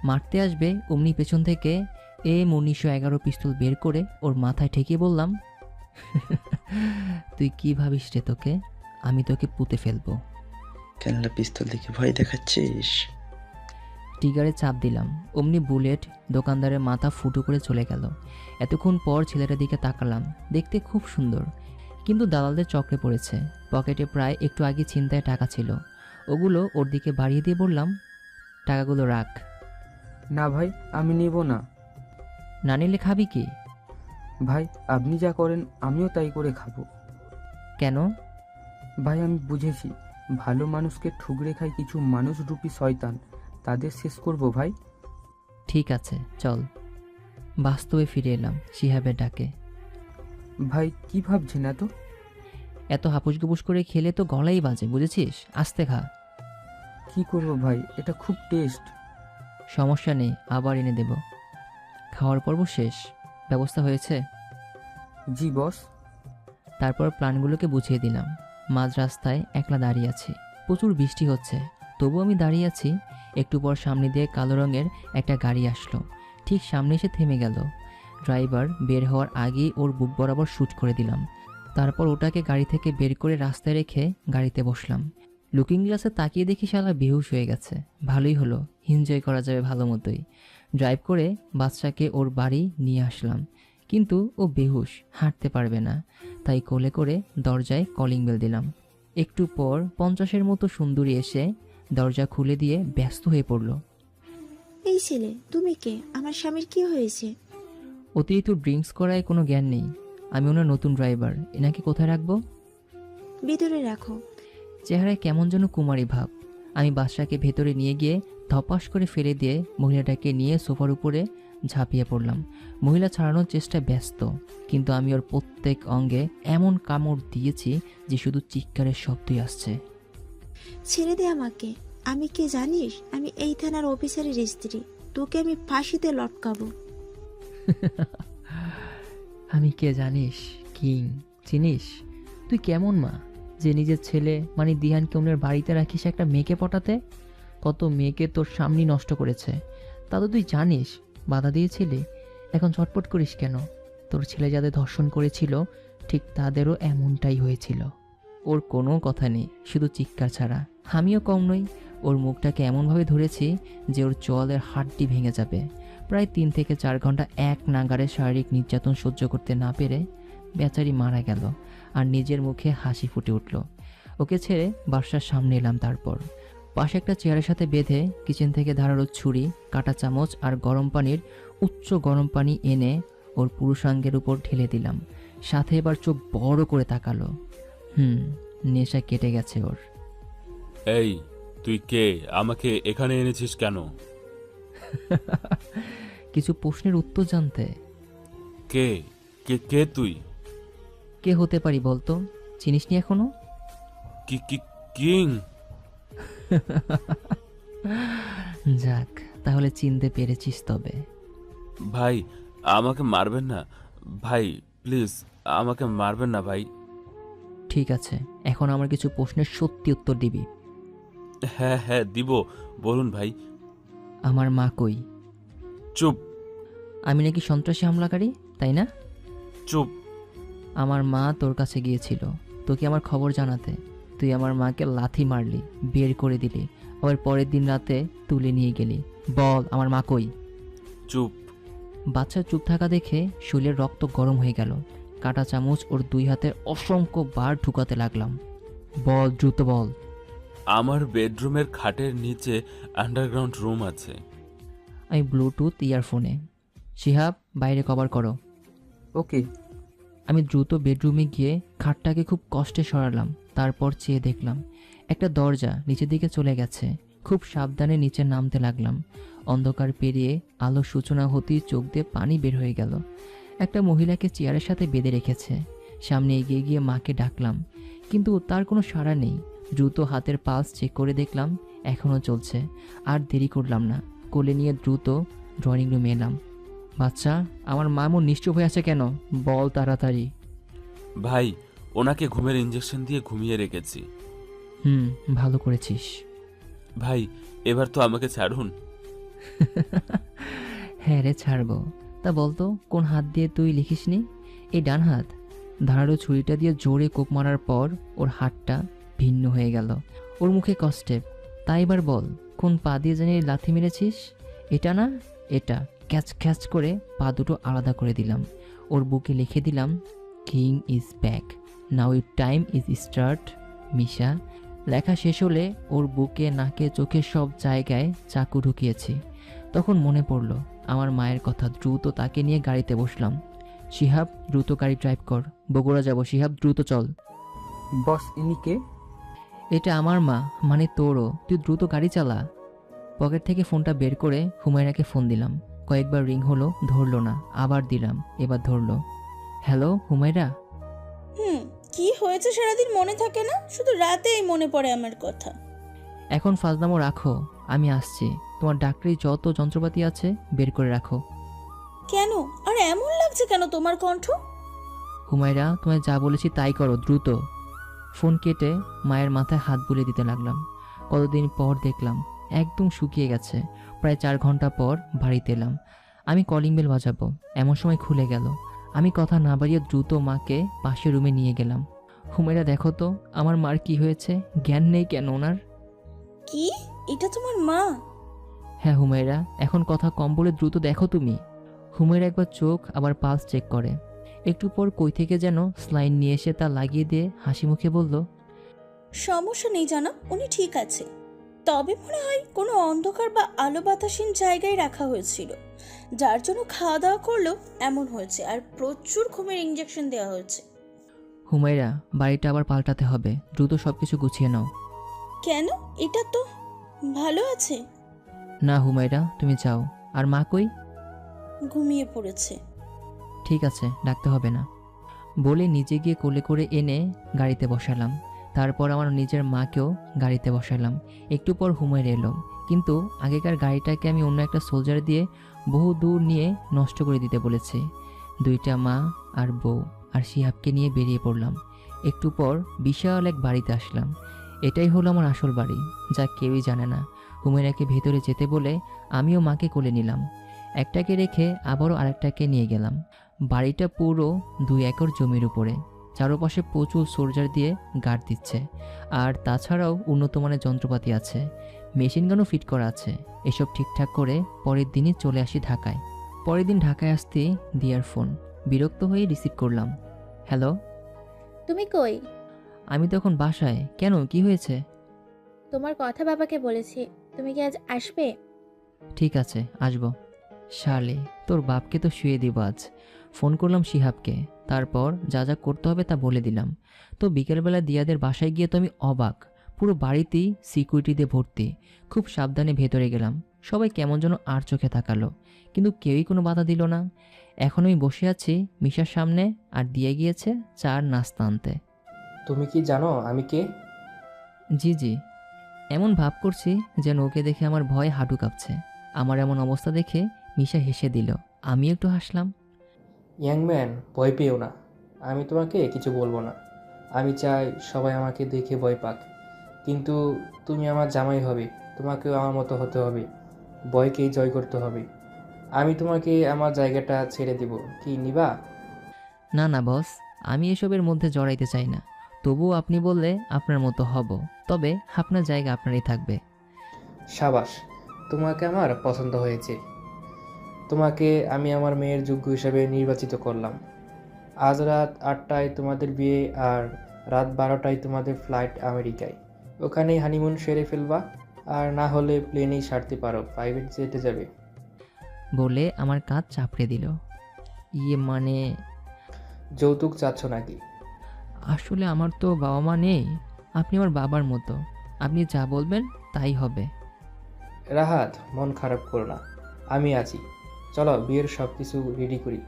মারতে আসবে অমনি পেছন থেকে M1911 পিস্তল বের করে ওর মাথায় ঠেকিয়ে বললাম, তুই কি ভাবিস রে, তোকে আমি তোকে পুঁতে ফেলবো। কেনলা পিস্তল দেখে ভয় দেখাচ্ছিস? ট্রিগারে চাপ দিলাম, অমনি বুলেট দোকানদারের মাথা ফুটো করে চলে গেল। এতক্ষণ পর ছেলেটার দিকে তাকালাম, দেখতে খুব সুন্দর, কিন্তু দালালদের চক্রে পড়েছে। পকেটে প্রায় একটু আগে ছিনতায় টাকা ছিল, ওগুলো ওর দিকে বাড়িয়ে দিয়ে বললাম, টাকাগুলো রাখ। না ভাই, আমি নেব না। না নিলে খাবি কি? ভাই, আপনি যা করেন আমিও তাই করে খাবো। কেন? ভাই, আমি বুঝেছি, ভালো মানুষকে ঠুকরে খায় কিছু মানুষরূপী শয়তান, তাদের শেষ করব ভাই। ঠিক আছে, চল। বাস্তবে ফিরে এলাম শিহাবের ডাকে। ভাই, কি ভাবছেন এত? এত হাপুস গুপুস করে খেলে তো গলাই বাজে, বুঝেছিস? আস্তে খা। কি করব ভাই, এটা খুব টেস্ট। সমস্যা নেই, আবার এনে দেব। খাওয়ার পর্ব শেষ। ব্যবস্থা হয়েছে? জি বস। তারপর প্ল্যানগুলোকে বুঝিয়ে দিলাম। মাঝ রাস্তায় একলা দাঁড়িয়ে আছি, প্রচুর বৃষ্টি হচ্ছে, তবু আমি দাঁড়িয়ে আছি। একটু পর সামনে দিয়ে কালো রঙের একটা গাড়ি আসলো, ঠিক সামনে এসে থেমে গেল। ড্রাইভার বের হওয়ার আগেই ওর বুক বরাবর শ্যুট করে দিলাম। তারপর ওটাকে গাড়ি থেকে বের করে রাস্তায় রেখে গাড়িতে বসলাম। লুকিং গ্লাসে তাকিয়ে দেখি শালা বেহুশ হয়ে গেছে। ভালোই হলো, এনজয় করা যাবে ভালো মতোই। ড্রাইভ করে বাচ্চাকে ওর বাড়ি নিয়ে আসলাম, কিন্তু ও বেহুশ, হাঁটতে পারবে না। তাই কোলে করে দরজায় কলিং বেল দিলাম। একটু পর 50-এর মতো সুন্দরী এসে দরজা খুলে দিয়ে ব্যস্ত হয়ে পড়ল। এই ছেলে, তুমি কে? আমার স্বামীর কি হয়েছে? অতিরিক্ত ড্রিঙ্কস করায় কোনো জ্ঞান নেই। আমি ওনার নতুন ড্রাইভার, এনাকে কোথায় রাখবো? ভিতরে রাখো। চেহারায় কেমন যেন কুমারী ভাব। আমি বাদশাকে ভেতরে নিয়ে গিয়ে ধপাস করে ফেলে দিয়ে মহিলাটাকে নিয়ে সোফার উপরে ঝাঁপিয়ে পড়লাম। মহিলা ছাড়ানোর চেষ্টায় ব্যস্ত, কিন্তু আমি ওর প্রত্যেক অঙ্গে এমন কামড় দিয়েছি যে শুধু চিৎকারের শব্দই আসছে। ছেড়ে দে আমাকে। আমি কে জানিস? আমি এই থানার অফিসারের স্ত্রী। তোকে আমি ফাঁসিতে লটকাবো। আমি কে জানিস? কিং। চিনিস? তুই কেমন মা যে নিজের ছেলে মানে দিহানকে অন্যের বাড়িতে রাখিস একটা মেয়েকে পটাতে? কত মেয়েকে তোর সামনে নষ্ট করেছে, তা তো তুই জানিস। বাধা দিয়েছিলি, এখন ছটপট করিস কেন? তোর ছেলে যাদের ধর্ষণ করেছিল ঠিক তাদেরও এমনটাই হয়েছিল। ওর কোনো কথা নেই, শুধু চিৎকার ছাড়া। আমিও কম নই, ওর মুখটাকে এমনভাবে ধরেছি যে ওর চোয়ালের হাড়টি ভেঙে যাবে। প্রায় 3 থেকে 4 ঘন্টা এক নাগারে শারীরিক নির্যাতন সহ্য করতে না পেরে বেচারি মারা গেল, আর নিজের মুখে হাসি ফুটে উঠল। ওকে ছেড়ে বাসার সামনে এলাম। তারপর পাশে একটা চেয়ারের সাথে বেঁধে কিচেন থেকে ধারালো ছুরি, কাঁটা চামচ আর গরম পানির উচ্চ গরম পানি এনে ওর পুরুষাঙ্গের উপর ঢেলে দিলাম। সাথে এবার চোখ বড় করে তাকালো। নেশা কেটে গেছে ওর। এই, তুই কে? আমাকে এখানে এনেছিস কেন? কিছু প্রশ্নের উত্তর জানতে। কে কে কে তুই? কে হতে পারি বলতো? চিনিসনি এখনো? কি কি কিং? যাক, তাহলে চিনতে পেরেছিস তবে। ভাই, আমাকে মারবেন না ভাই, প্লিজ আমাকে মারবেন না ভাই। ঠিক আছে, এখন আমার কিছু প্রশ্নের সত্যি উত্তর দিবি। হ্যাঁ হ্যাঁ দিব, বলুন ভাই। আমার মা কই? চুপ। আমি নাকি সন্ত্রাসী হামলাকারী, তাই না? চুপ। আমার মা তোর কাছে গিয়েছিল তোকে আমার খবর জানাতে। তুই আমার মাকে লাথি মারলি, বের করে দিলি, আবার পরের দিন রাতে তুলে নিয়ে গেলি। বল, আমার মা কই? চুপ। বাচ্চা চুপ থাকা দেখে শরীরের রক্ত গরম হয়ে গেল। কাঁটা চামচ ওর 2 হাতে অসংখ্য বার ঢুকাতে লাগলাম। বল, দ্রুত বল। আমার বেডরুমের খাটের নিচে আন্ডারগ্রাউন্ড রুম আছে। আমি ব্লুটুথ ইয়ারফোনে। শিহাব, বাইরে কভার করো। ওকে। আমি দ্রুত বেডরুমে গিয়ে খাটটাকে খুব কষ্টে সরালাম। তারপর চেয়ে দেখলাম একটা দরজা নিচের দিকে চলে গেছে। খুব সাবধানে নিচে নামতে লাগলাম। অন্ধকার পেরিয়ে আলো সূচনা হতেই চোখ দিয়ে পানি বের হয়ে গেল। একটা মহিলাকে চেয়ারের সাথে বেঁধে রেখেছে। সামনে এগিয়ে গিয়ে মাকে ডাকলাম, কিন্তু তার কোনো সাড়া নেই। দ্রুত হাতের পালস চেক করে দেখলাম এখনও চলছে। আর দেরি করলাম না, কোলে নিয়ে দ্রুত ড্রয়িং রুমে এলাম। বাচ্চা, আমার মা এমন নিশ্চুপ হয়ে আছে কেন? বল তাড়াতাড়ি। ভাই, ওনাকে ঘুমের ইঞ্জেকশন দিয়ে ঘুমিয়ে রেখেছি। ভালো করেছিস। ভাই, এবার তো আমাকে ছাড়ুন। হ্যাঁ রে, ছাড়বো। তা বলতো, কোন হাত দিয়ে তুই লিখিসনি? এই ডান হাত। ধারালো ছুরিটা দিয়ে জোরে কোপ মারার পর ওর হাতটা ভিন্ন হয়ে গেল। ওর মুখে কষ্টে। তাই এবার বল, কোন পা দিয়ে জানি লাথি মেরেছিস? এটা না, এটা। ক্যাচ ক্যাচ করে পা দুটো আলাদা করে দিলাম। ওর বুকে লিখে দিলাম, king is back, now it time is start Misha. লেখা শেষ হলে ওর বুকে, নাকে, চোখে সব জায়গায় চাকু ঢুকিয়েছি। তখন মনে পড়ল আমার মায়ের কথা। দ্রুত তাকে নিয়ে গাড়িতে বসলাম। শিহাব, দ্রুত গাড়ি ড্রাইভ কর, বগুড়া যাব। শিহাব, দ্রুত চল। বস, ইনি কে? এটা আমার মা, মানে তোরও। তুই দ্রুত গাড়ি চালা। পকেট থেকে ফোনটা বের করে হুমায়রাকে ফোন দিলাম। কয়েকবার রিং হলো, ধরলো না। আবার দিলাম, এবার ধরলো। হ্যালো হুমায়রা। কি হয়েছে সারাদিন মনে থাকে না, শুধু রাতেই মনে পড়ে আমার কথা। এখন ফাজলামো রাখো, আমি আসছি। তোমার ডাক্তারি যত যন্ত্রপাতি আছে বের করে রাখো। কেন? আর এমন লাগছে কেন তোমার কণ্ঠ? হুমায়রা, তোমায় যা বলেছি তাই করো, দ্রুত। ফোন কেটে মায়ের মাথায় হাত বুলিয়ে দিতে লাগলাম। কতদিন পর দেখলাম একদম শুকিয়ে গেছে। প্রায় 4 ঘন্টা পর বাড়িতে এলাম। আমি কলিং বেল বাজাবো, এমন সময় খুলে গেল। আমি কথা না বাড়িয়ে দ্রুত মাকে পাশের রুমে নিয়ে গেলাম। হুমায়রা, দেখো তো আমার মার কি হয়েছে, জ্ঞান নেই কেন ওনার? কি? এটা তোমার মা? হ্যাঁ হুমায়রা, এখন কথা কম বলে দ্রুত দেখো তুমি। হুমায়রা একবার চোখ আবার পালস চেক করে। একটু পর কই থেকে যেন স্লাইন নিয়ে এসে তা লাগিয়ে দিয়ে হাসি মুখে বলল, সমস্যা নেই জানা, উনি ঠিক আছে। তবে মনে হয় কোনো অন্ধকার বা আলো বাতাসহীন জায়গায় রাখা হয়েছিল, যার জন্য খাওয়া দাওয়া করলেও এমন হয়েছে। আর প্রচুর ঘুমের ইঞ্জেকশন দেওয়া হয়েছে। হুমায়রা, বাড়িটা আবার পাল্টাতে হবে, দ্রুত সবকিছু গুছিয়ে নাও। কেন? এটা তো ভালো আছে। না হুমায়রা, তুমি যাও। আর মা কই? ঘুমিয়ে পড়েছে। ঠিক আছে, ডাকতে হবে না বলে নিজে গিয়ে কোলে করে এনে গাড়িতে বসালাম। তারপর আমার নিজের মাকেও গাড়িতে বসালাম। একটু পর হুমায়রা এলো, কিন্তু আগেকার গাড়িটাকে আমি অন্য একটা সোলজার দিয়ে বহু দূর নিয়ে নষ্ট করে দিতে বলেছি। 2টা মা আর বউ আর শিহাবকে নিয়ে বেরিয়ে পড়লাম। একটু পর বিশাল এক বাড়িতে আসলাম। এটাই হলো আমার আসল বাড়ি, যা কেউই জানে না। হুমায়রাকে ভেতরে যেতে বলে আমিও মাকে কোলে নিলাম। একটাকে রেখে আবারও আরেকটাকে নিয়ে গেলাম। বাড়িটা পুরো 2 একর জমির উপরে। চারপাশে প্রচুর সোলজার দিয়ে গার্ড দিচ্ছে। আর তাছাড়াও উন্নত মানের যন্ত্রপাতি আছে, মেশিন গানও ফিট করা আছে। এসব ঠিকঠাক করে পরের দিনই চলে আসি ঢাকায়। পরের দিন ঢাকায় আসতে দিয়ার ফোন। বিরক্ত হয়ে রিসিভ করলাম। হ্যালো। তুমি কই? আমি তখন বাসায়। কেন, কি হয়েছে? তোমার কথা বাবাকে বলেছি, তুমি কি আজ আসবে? ঠিক আছে, আসবো। শালে, তোর বাপকে তো শুয়ে দিব আজ। ফোন করলাম শিহাবকে, তারপর যা যা করতে হবে তা বলে দিলাম। তো বিকেলবেলা দিয়াদের বাসায় গিয়ে তো আমি অবাক। পুরো বাড়িতেই সিকিউরিটি দিয়ে ভর্তি। খুব সাবধানে ভেতরে গেলাম। সবাই কেমন যেন আর চোখে তাকালো, কিন্তু কেউই কোনো বাধা দিল না। এখন আমি বসে আছি মিশার সামনে, আর দিয়ে গিয়েছে চার নাস্তা আনতে। তুমি কি জানো আমি কে? জি জি। এমন ভাব করছি যেন ওকে দেখে আমার ভয়ে হাঁটু কাঁপছে। আমার এমন অবস্থা দেখে মিশা হেসে দিল, আমি একটু হাসলাম। ইয়াং ম্যান, ভয় পেও না, আমি তোমাকে কিছু বলবো না। আমি চাই সবাই আমাকে দেখে ভয় পাক, কিন্তু তুমি আমার জামাই হবে, তোমাকেও আমার মতো হতে হবে, ভয়কেই জয় করতে হবে। আমি তোমাকে আমার জায়গাটা ছেড়ে দেব, কি নিবা? না না বস, আমি এসবের মধ্যে জড়াইতে চাই না। তবুও আপনি বললে আপনার মতো হব, তবে আপনার জায়গা আপনারই থাকবে। সাবাস, তোমাকে আমার পছন্দ হয়েছে। তোমাকে আমি আমার মেয়ের যোগ্য হিসাবে নির্বাচিত করলাম। আজ রাত 8টায় তোমাদের বিয়ে, আর রাত 12টায় তোমাদের ফ্লাইট আমেরিকায়। ওখানেই হানিমুন সেরে ফেলবা, আর না হলে প্লেনেই সারতে পারো, প্রাইভেট জেটে যাবে। বলে আমার কাঁধ চাপড়ে দিল। মানে যৌতুক চাচ্ছ নাকি? আসলে আমার তো বাবা মা নেই। আপনি আমার বাবার মতো, আপনি যা বলবেন তাই হবে। রাহাত, মন খারাপ করো না, আমি আছি। চলো বিয়ের সব কিছু রেডি করি।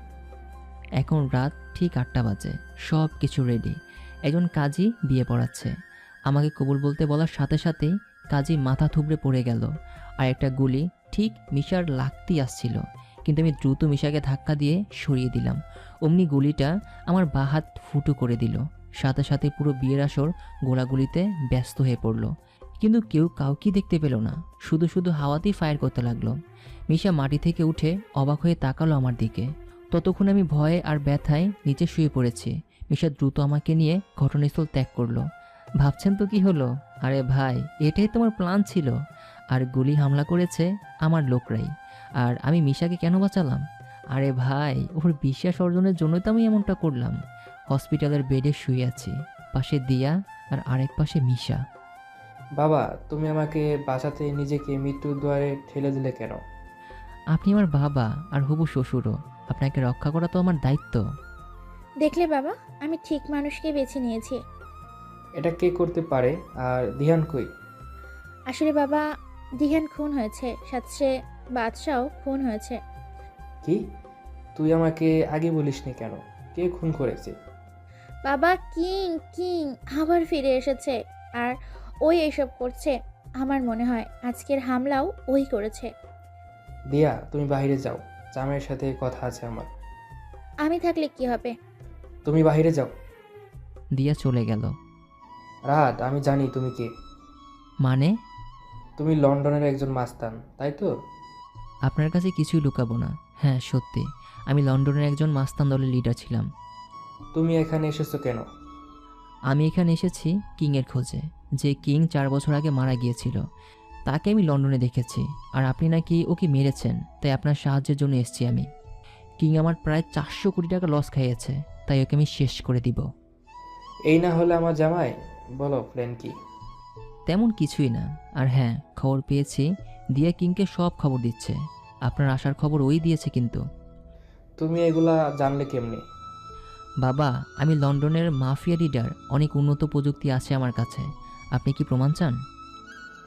এখন রাত ঠিক 8টা বাজে, সব কিছু রেডি। একজন কাজী বিয়ে পড়াচ্ছে। আমাকে কবুল বলতে বলার সাথে সাথেই কাজী মাথা থুবড়ে পড়ে গেল, আর একটা গুলি ঠিক মিশার লাগতেই আসছিল, কিন্তু আমি দ্রুত মিশাকে ধাক্কা দিয়ে সরিয়ে দিলাম। অমনি গুলিটা আমার বাঁ হাত ফুটো করে দিল। সাথে সাথে পুরো বিয়ের আসর গোলাগুলিতে ব্যস্ত হয়ে পড়ল, কিন্তু কেউ কাউকে দেখতে পেল না। শুধু শুধু হাওয়াতেই ফায়ার করতে লাগলো। মিশা মাটি থেকে উঠে অবাক হয়ে তাকালো আমার দিকে। ততক্ষণ আমি ভয়ে আর ব্যথায় নিচে শুয়ে পড়েছি। মিশা দ্রুত আমাকে নিয়ে ঘটনাস্থল ত্যাগ করলো। ভাবছেন তো কি হলো? আরে ভাই, এটাই তোমার প্ল্যান ছিল। আর গুলি হামলা করেছে আমার লোকরাই। আর আমি মিশাকে কেন বাঁচালাম? আরে ভাই, ওর বিশ্বাস অর্জনের জন্যই তো আমি এমনটা করলাম। হসপিটালের বেডে শুয়ে আছি, পাশে দিয়া আর আরেক পাশে মিশা। বাবা, তুমি আমাকে বাঁচাতে নিজেকে মৃত্যুর দুয়ারে ঠেলে দিলে কেন? আপনি আমার বাবা আর হবু শ্বশুরও। আপনাকে রক্ষা করা তো আমার দায়িত্ব। দেখলে বাবা, আমি ঠিক মানুষকে বেছে নিয়েছি। এটা কে করতে পারে? আর দিহান কই? আসলে বাবা, দিহান খুন হয়েছে, সাথে বাদশাও খুন হয়েছে। কি? তুই আমাকে আগে বলিসনি কেন? কে খুন করেছে? বাবা, কিং কিং আবার ফিরে এসেছে। আর ওই এসব করছে। আমার মনে হয় আজকের হামলাও ওই করেছে। দিয়া, তুমি বাইরে যাও, জামাইয়ের সাথে কথা আছে আমার। আমি থাকলে কি হবে? তুমি বাইরে যাও। দিয়া চলে গেল। রাত, আমি জানি তুমি কে। মানে? তুমি লন্ডনের একজন মাস্তান, তাই তো? আপনার কাছে কিছুই লুকাবো না। হ্যাঁ, সত্যি, আমি লন্ডনের একজন মাস্তান দলের লিডার ছিলাম। তুমি এখানে এসেছো কেন? আমি এখানে এসেছি কিংয়ের খোঁজে। যে কিং 4 বছর আগে মারা গিয়েছিল, তাকে আমি লন্ডনে দেখেছি। আর আপনি নাকি ওকে মেরেছেন, তাই আপনার সাহায্যের জন্য এসেছি আমি। কিং আমার প্রায় 400 কোটি টাকা লস খাইয়েছে, তাই ওকে আমি শেষ করে দিব। এই না হলে আমার জামাই। বলো, প্ল্যান কি? তেমন কিছুই না। আর হ্যাঁ, খবর পেয়েছি দিয়া কিংকে সব খবর দিচ্ছে। আপনার আসার খবর ওই দিয়েছে। কিন্তু তুমি এগুলা জানলে কেমনে? বাবা, আমি লন্ডনের মাফিয়া লিডার। অনেক উন্নত প্রযুক্তি আছে আমার কাছে। আপনি কি প্রমাণ চান?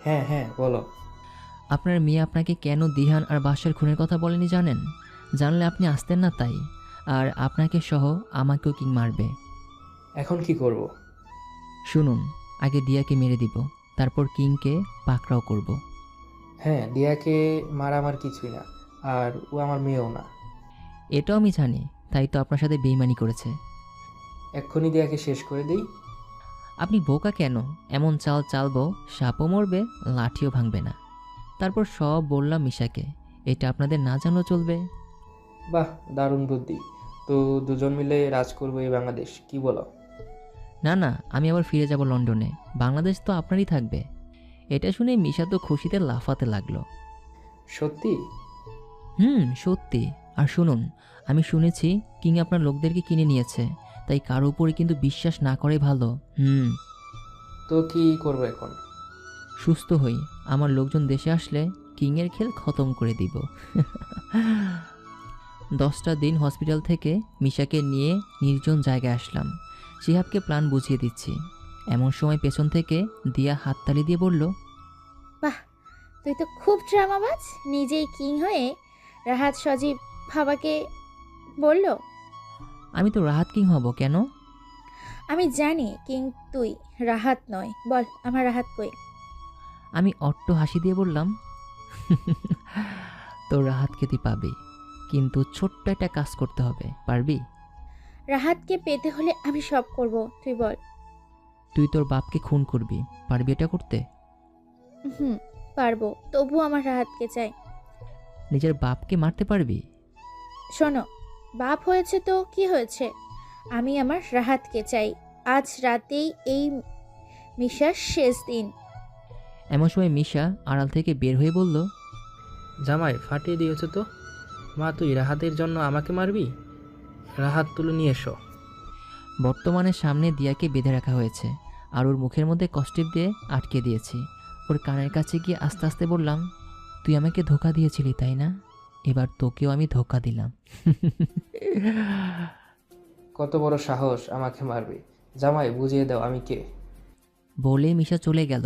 হ্যাঁ হ্যাঁ, বলো। আপনার মেয়ে আপনাকে কেন দিহান আর বাদশার খুনের কথা বলেনি জানেন? জানলে আপনি আসতেন না তাই। আর আপনাকে সহ আমাকেও কিং মারবে। এখন কি করব? শুনুন, আগে দিয়াকে মেরে দিব, তারপর কিংকে পাকড়াও করব। হ্যাঁ, দিয়াকে মারা আমার কিছুই না, আর ও আমার মেয়েও না। এটাও আমি জানি, তাই তো আপনার সাথে বেইমানি করেছে। এক্ষুনি দিয়াকে শেষ করে দিই। আপনি বোকা কেন? এমন চাল চালবো, সাপও মরবে, লাঠিও ভাঙবে না। তারপর সব বললাম মিশাকে। এটা আপনাদের না জানলেও চলবে। বাহ, দারুণ বুদ্ধি। তো দুজন মিলে রাজ করবো এই বাংলাদেশ, কি বলো? না না, আমি আবার ফিরে যাব লন্ডনে। বাংলাদেশ তো আপনারই থাকবে। এটা শুনে মিশা তো খুশিতে লাফাতে লাগলো। সত্যি? সত্যি। আর শুনুন, আমি শুনেছি কিং আপনার লোকদেরকে কিনে নিয়েছে, তাই কারো উপরে কিন্তু বিশ্বাস না করে ভালো। তো কি করবো এখন? সুস্থ হই। আমার লোকজন দেশে আসলে কিংয়ের খেল খতম করে দিব। 10টা দিন হসপিটাল থেকে মিশাকে নিয়ে নির্জন জায়গায় আসলাম। শিহাবকে প্ল্যান বুঝিয়ে দিচ্ছি। এমন সময় পেছন থেকে দিয়া হাততালি দিয়ে বলল, বাহ, তুই তো খুব ড্রামাবাজ। নিজেই কিং হয়ে রাহাত সজীব বাবাকে বলল। আমি তো রাহাত কিং হব কেন? আমি জানি কিং তুই, রাহাত নয়। বল, আমার রাহাত কই? আমি অট্ট হাসি দিয়ে বললাম, তোর রাহাতকে তুই পাবি, কিন্তু ছোট্ট একটা কাজ করতে হবে। পারবি? রাহাতকে পেতে হলে আমি সব করব, তুই বল। তুই তোর বাপকে খুন করবি, পারবি এটা করতে? পারবো, তবু আমার রাহাতকে চাই। নিজের বাপকে মারতে পারবি? শোনো, বাপ হয়েছে তো কি হয়েছে, আমি আমার রাহাতকে চাই। আজ রাতেই এই মিশার শেষ দিন। এমন সময় মিশা আড়াল থেকে বের হয়ে বলল, জামাই ফাটিয়ে দিয়েছে তো। মা, তুই রাহাতের জন্য আমাকে মারবি? রাহাত তুলে নিয়ে এসো। বর্তমানে সামনে দিয়াকে বেঁধে রাখা হয়েছে, আর ওর মুখের মধ্যে কষ্টিপ দিয়ে আটকে দিয়েছি। ওর কানের কাছে গিয়ে আস্তে আস্তে বললাম, তুই আমাকে ধোকা দিয়েছিলি তাই না? এবার তোকেও আমি ধোকা দিলাম। কত বড় সাহস আমাকে মারবে? জামাই, বুঝিয়ে দাও আমি কে। বলে মিশা চলে গেল।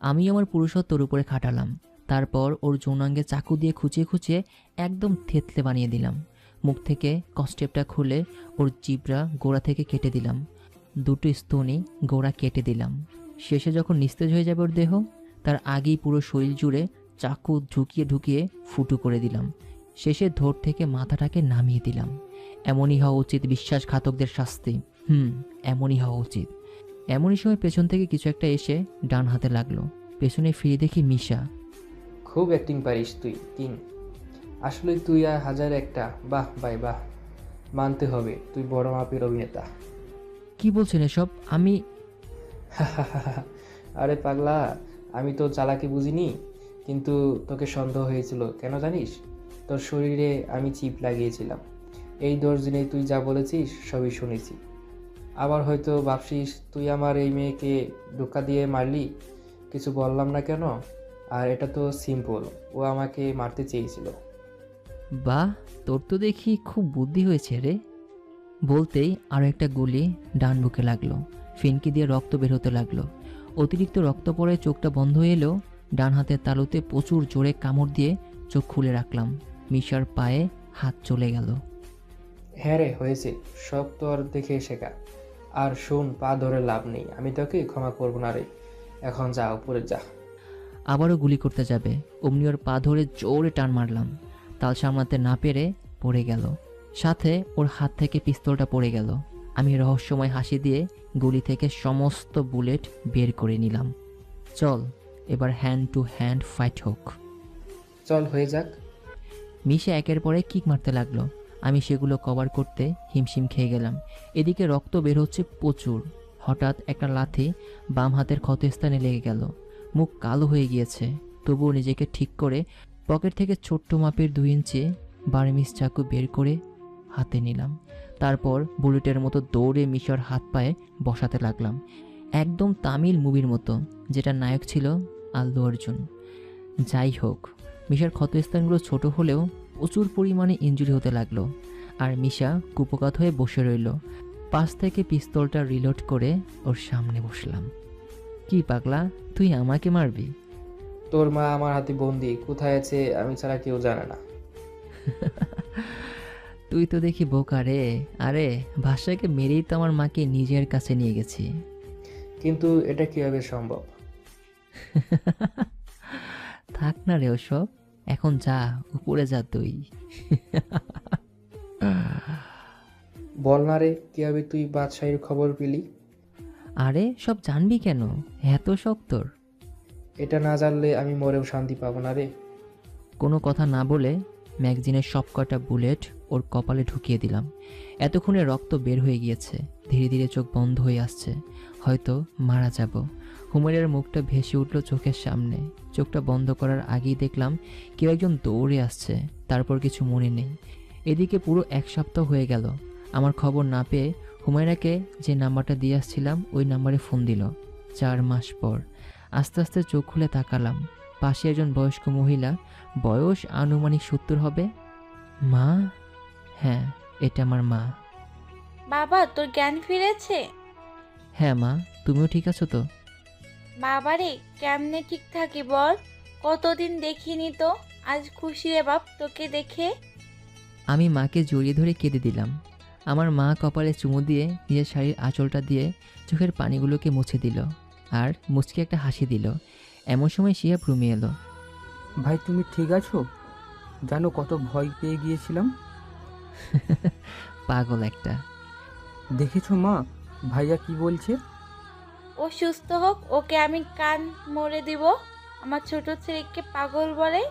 আমি আমার পুরুষত্বর উপরে খাটালাম। তারপর ওর যৌনাঙ্গে চাকু দিয়ে খুঁচিয়ে খুঁচিয়ে একদম থেতলে বানিয়ে দিলাম। মুখ থেকে কস্টেপটা খুলে ওর জিব্রা গোড়া থেকে কেটে দিলাম। 2টো স্তনই গোড়া কেটে দিলাম। শেষে যখন নিস্তেজ হয়ে যাবে ওর দেহ, তার আগেই পুরো শরীর জুড়ে চাকু ঢুকিয়ে ঢুকিয়ে ফুটো করে দিলাম। শেষে ধর থেকে মাথাটাকে নামিয়ে দিলাম। এমনই হওয়া উচিত বিশ্বাসঘাতকদের শাস্তি। এমনই হওয়া উচিত। এমনই সময় পেছন থেকে কিছু একটা এসে ডান হাতে লাগলো। পেছনে ফিরে দেখি মিশা। খুব অ্যাক্টিং পারিস তুই কিং। আসলে তুই আর হাজার একটা। বাহ ভাই বাহ, মানতে হবে তুই বড় মাপের অভিনেতা। কি বলছেন এসব? আমি আরে পাগলা, আমি তো চালাকি বুঝিনি, কিন্তু তোকে সন্দেহ হয়েছিল কেন জানিস? তোর শরীরে আমি চিপ লাগিয়েছিলাম। এই 10 দিনে তুই যা বলেছিস সবই শুনেছি। আবার হয়তো ভাবছিস তুই আমার এই মেয়েকে ধোঁকা দিয়ে মারলি, কিছু বললাম না কেন? আর এটা তো সিম্পল, ও আমাকে মারতে চেয়েছিল। বাহ, তোর তো দেখি খুব বুদ্ধি হয়েছে রে। বলতেই আরও একটা গুলি ডান বুকে লাগলো। ফিনকি দিয়ে রক্ত বের হতে লাগলো। অতিরিক্ত রক্ত পড়ে চোখটা বন্ধ হয়ে এলো। ডান হাতের তালুতে প্রচুর জোরে কামড় দিয়ে চোখ খুলে রাখলাম। মিশার পায়ে হাত চলে গেল। হ্যাঁ রে, হয়েছে, সব তোর দেখে শেখা। আর শোন, পা ধরে লাভ নেই, আমি তোকে ক্ষমা করবো না রে। এখন যা, উপরে যা। আবারও গুলি করতে যাবে, অমনি ওর পা ধরে জোরে টান মারলাম। তাল সামলাতে না পেরে পড়ে গেল। সাথে ওর হাত থেকে পিস্তলটা পড়ে গেল। আমি রহস্যময় হাসি দিয়ে গুলি থেকে সমস্ত বুলেট বের করে নিলাম। চল, এবার হ্যান্ড টু হ্যান্ড ফাইট হোক। চল, হয়ে যাক। মিশে একের পরে কিক মারতে লাগলো। আমি সেগুলো কভার করতে হিমশিম খেয়ে গেলাম। এদিকে রক্ত বের হচ্ছে প্রচুর। হঠাৎ একটা লাথি বাম হাতের ক্ষতস্থানে লেগে গেল। মুখ কালো হয়ে গিয়েছে, তবুও নিজেকে ঠিক করে পকেট থেকে ছোট্ট মাপের 2 ইঞ্চি বার্মিস চাকু বের করে হাতে নিলাম। তারপর বুলেটের মতো দৌড়ে মিশার হাত পায়ে বসাতে লাগলাম, একদম তামিল মুভির মতো, যেটা নায়ক ছিল আল্লু অর্জুন। যাই হোক, মিশার ক্ষতস্থানগুলো ছোট হলেও প্রচুর পরিমাণে ইনজুরি হতে লাগলো। আর মিশা কুপকাত হয়ে বসে রইল। পাশ থেকে পিস্তলটা রিলোড করে ওর সামনে বসলাম। কি পাগলা, তুই আমাকে মারবি? তোর মা আমার হাতে বন্দি, কোথায় আছে আমি ছাড়া কেউ জানে না। তুই তো দেখি বোকা রে। আরে ভাষাকে মেরেই তো আমার মাকে নিজের কাছে নিয়ে গেছি। কিন্তু এটা কিভাবে সম্ভব? থাক না রে ওসব, এখন যা, উপরে যা তুই। বল না রে, কিভাবে তুই বাদশাহীর খবর পেলি? আরে সব জানবি কেন, এত শখ তোর? এটা না জানলে আমি মরেও শান্তি পাবো না রে। কোনো কথা না বলে ম্যাগজিনের সব কটা বুলেট ওর কপালে ঢুকিয়ে দিলাম। এতক্ষণে রক্ত বের হয়ে গিয়েছে, ধীরে ধীরে চোখ বন্ধ হয়ে আসছে। হয়তো মারা যাব। হুমায়রার মুখটা ভেসে উঠল চোখের সামনে। চোখটা বন্ধ করার আগেই দেখলাম কেউ একজন দৌড়ে আসছে। তারপর কিছু মনে নেই। এদিকে পুরো 1 সপ্তাহ হয়ে গেল। আমার খবর না পেয়ে হুমায়রাকে যে নাম্বারটা দিয়ে আসছিলাম ওই নাম্বারে ফোন দিল। 4 মাস পর আস্তে আস্তে চোখ খুলে তাকালাম। পাশে একজন বয়স্ক মহিলা, বয়স আনুমানিক 70 হবে। মা? হ্যাঁ, এটা আমার মা। বাবা, তোর জ্ঞান ফিরেছে? হ্যাঁ মা, তুমিও ঠিক আছো তো? বাবারে, কেমনে ঠিক থাকি বল? কতদিন দেখিনি তো, আজ খুশি রে বাপ তোকে দেখে। আমি মাকে জড়িয়ে ধরে কেঁদে দিলাম। আমার মা কপালে চুমু দিয়ে নিজের শাড়ির আঁচলটা দিয়ে চোখের পানিগুলোকে মুছে দিল আর মুচকে একটা হাসি দিল। এমন সময় শিহাব রুমে এলো। ভাই তুমি ঠিক আছো? জানো কত ভয় পেয়ে গিয়েছিলাম। পাগল একটা। দেখেছো মা, ভাইয়া কি বলছে? ও সুস্থ হোক, ওকে আমি কান মরে দিব। আমার ছোট ছেলেকে পাগল বলে।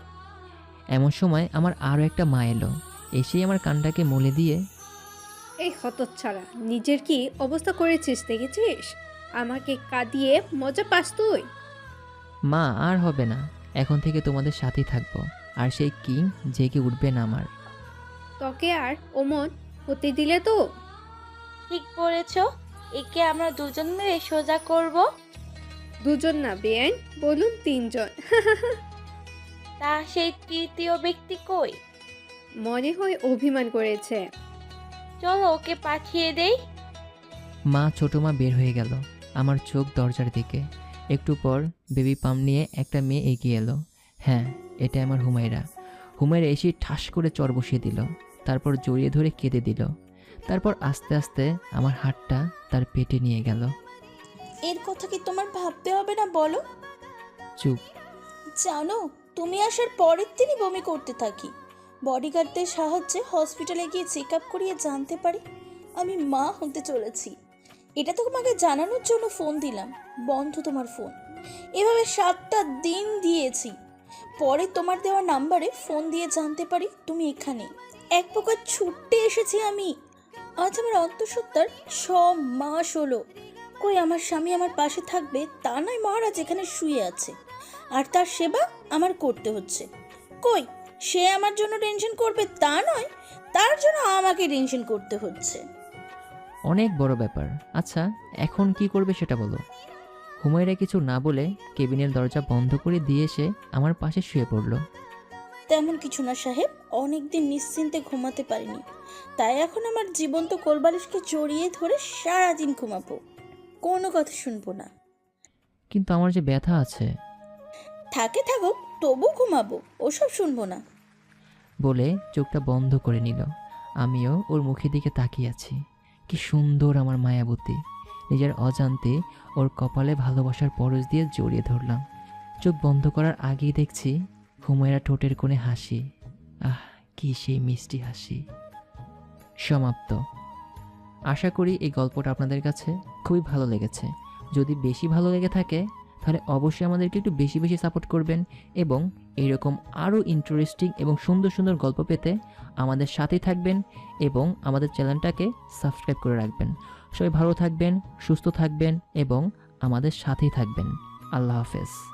এমন সময় আমার আরও একটা মা এলো। এসেই আমার কানটাকে মলে দিয়ে, এই হতচ্ছাড়া, নিজের কি অবস্থা করেছিস দেখেছিস? আমাকে কাঁদিয়ে মজা পাস তুই? মা আর হবে না, এখন থেকে তোমাদের সাথেই থাকবো। আর সেই কিং জেগে উঠবে না আমার। তোকে আর ওমন হতে দিলে তো? ঠিক বলেছ, একে আমরা দুজন মিলে সোজা করব। দুজন না বেআইন, বলুন 3 জন। তা সেই তৃতীয় ব্যক্তি কই? মনে হয় অভিমান করেছে। চলো ওকে পাঠিয়ে দেই। মা ছোট মা বের হয়ে গেল। আমার চোখ দরজার দিকে। একটু পর বেবি পাম নিয়ে একটা মেয়ে এগিয়ে এলো। হ্যাঁ, এটা আমার হুমায়রা। হুমায়রা এসে ঠাস করে চর বসিয়ে দিল, তারপর জড়িয়ে ধরে কেঁদে দিল। তারপর আস্তে আস্তে আমার হাতটা তার পেটে নিয়ে গেল। এর কথা কি তোমার ভাবতে হবে না বলো? চুপ। জানো, তুমি আসার পরের দিনই বমি করতে থাকি। বডিগার্ডদের সাহায্যে হসপিটালে গিয়ে চেক আপ করিয়ে জানতে পারি আমি মা হতে চলেছি। এটা তো তোমাকে জানানোর জন্য ফোন দিলাম, বন্ধ তোমার ফোন। এভাবে 7টা দিন দিয়েছি। পরে তোমার দেওয়া নাম্বারে ফোন দিয়ে জানতে পারি তুমি এখানে। এক প্রকার ছুটতে এসেছি আমি। আজ আমার অন্তঃসত্ত্বার 6 মাস হলো। কই আমার স্বামী আমার পাশে থাকবে তা নয়, মহারাজ এখানে শুয়ে আছে আর তার সেবা আমার করতে হচ্ছে। কই সে আমার জন্য টেনশন করবে তা নয়, তার জন্য আমাকে টেনশন করতে হচ্ছে। অনেক বড় ব্যাপার। আচ্ছা এখন কি করবে সেটা বলো। হুমায়রা কিছু না বলে কেবিনের দরজা বন্ধ করে দিয়ে এসে আমার পাশে শুয়ে পড়ল। তেমন কিছু না সাহেব, অনেকদিন নিশ্চিন্তে ঘুমাতে পারিনি, তাই এখন আমার জীবন্ত কোলবালিশকে জড়িয়ে ধরে সারাদিন ঘুমাবো, কোনো কথা শুনবো না। কিন্তু আমার যে ব্যথা আছে। থাকে থাকুক, তবু ঘুমাবো, ওসব শুনবো না। বলে চোখটা বন্ধ করে নিল। আমিও ওর মুখের দিকে তাকিয়ে আছি। কি সুন্দর আমার মায়াবতী। নিজের অজান্তে ওর কপালে ভালোবাসার পরশ দিয়ে জড়িয়ে ধরলাম। চোখ বন্ধ করার আগেই দেখছি হুমায়রা ঠোঁটের কোণে হাসি। আহ কি সেই মিষ্টি হাসি। সমাপ্ত। আশা করি এই গল্পটা আপনাদের কাছে খুবই ভালো লেগেছে। যদি বেশি ভালো লেগে থাকে তাহলে অবশ্যই আমাদেরকে একটু বেশি বেশি সাপোর্ট করবেন এবং এইরকম আরও ইন্টারেস্টিং এবং সুন্দর সুন্দর গল্প পেতে আমাদের সাথেই থাকবেন এবং আমাদের চ্যানেলটাকে সাবস্ক্রাইব করে রাখবেন। সবাই ভালো থাকবেন, সুস্থ থাকবেন এবং আমাদের সাথেই থাকবেন। আল্লাহ হাফেজ।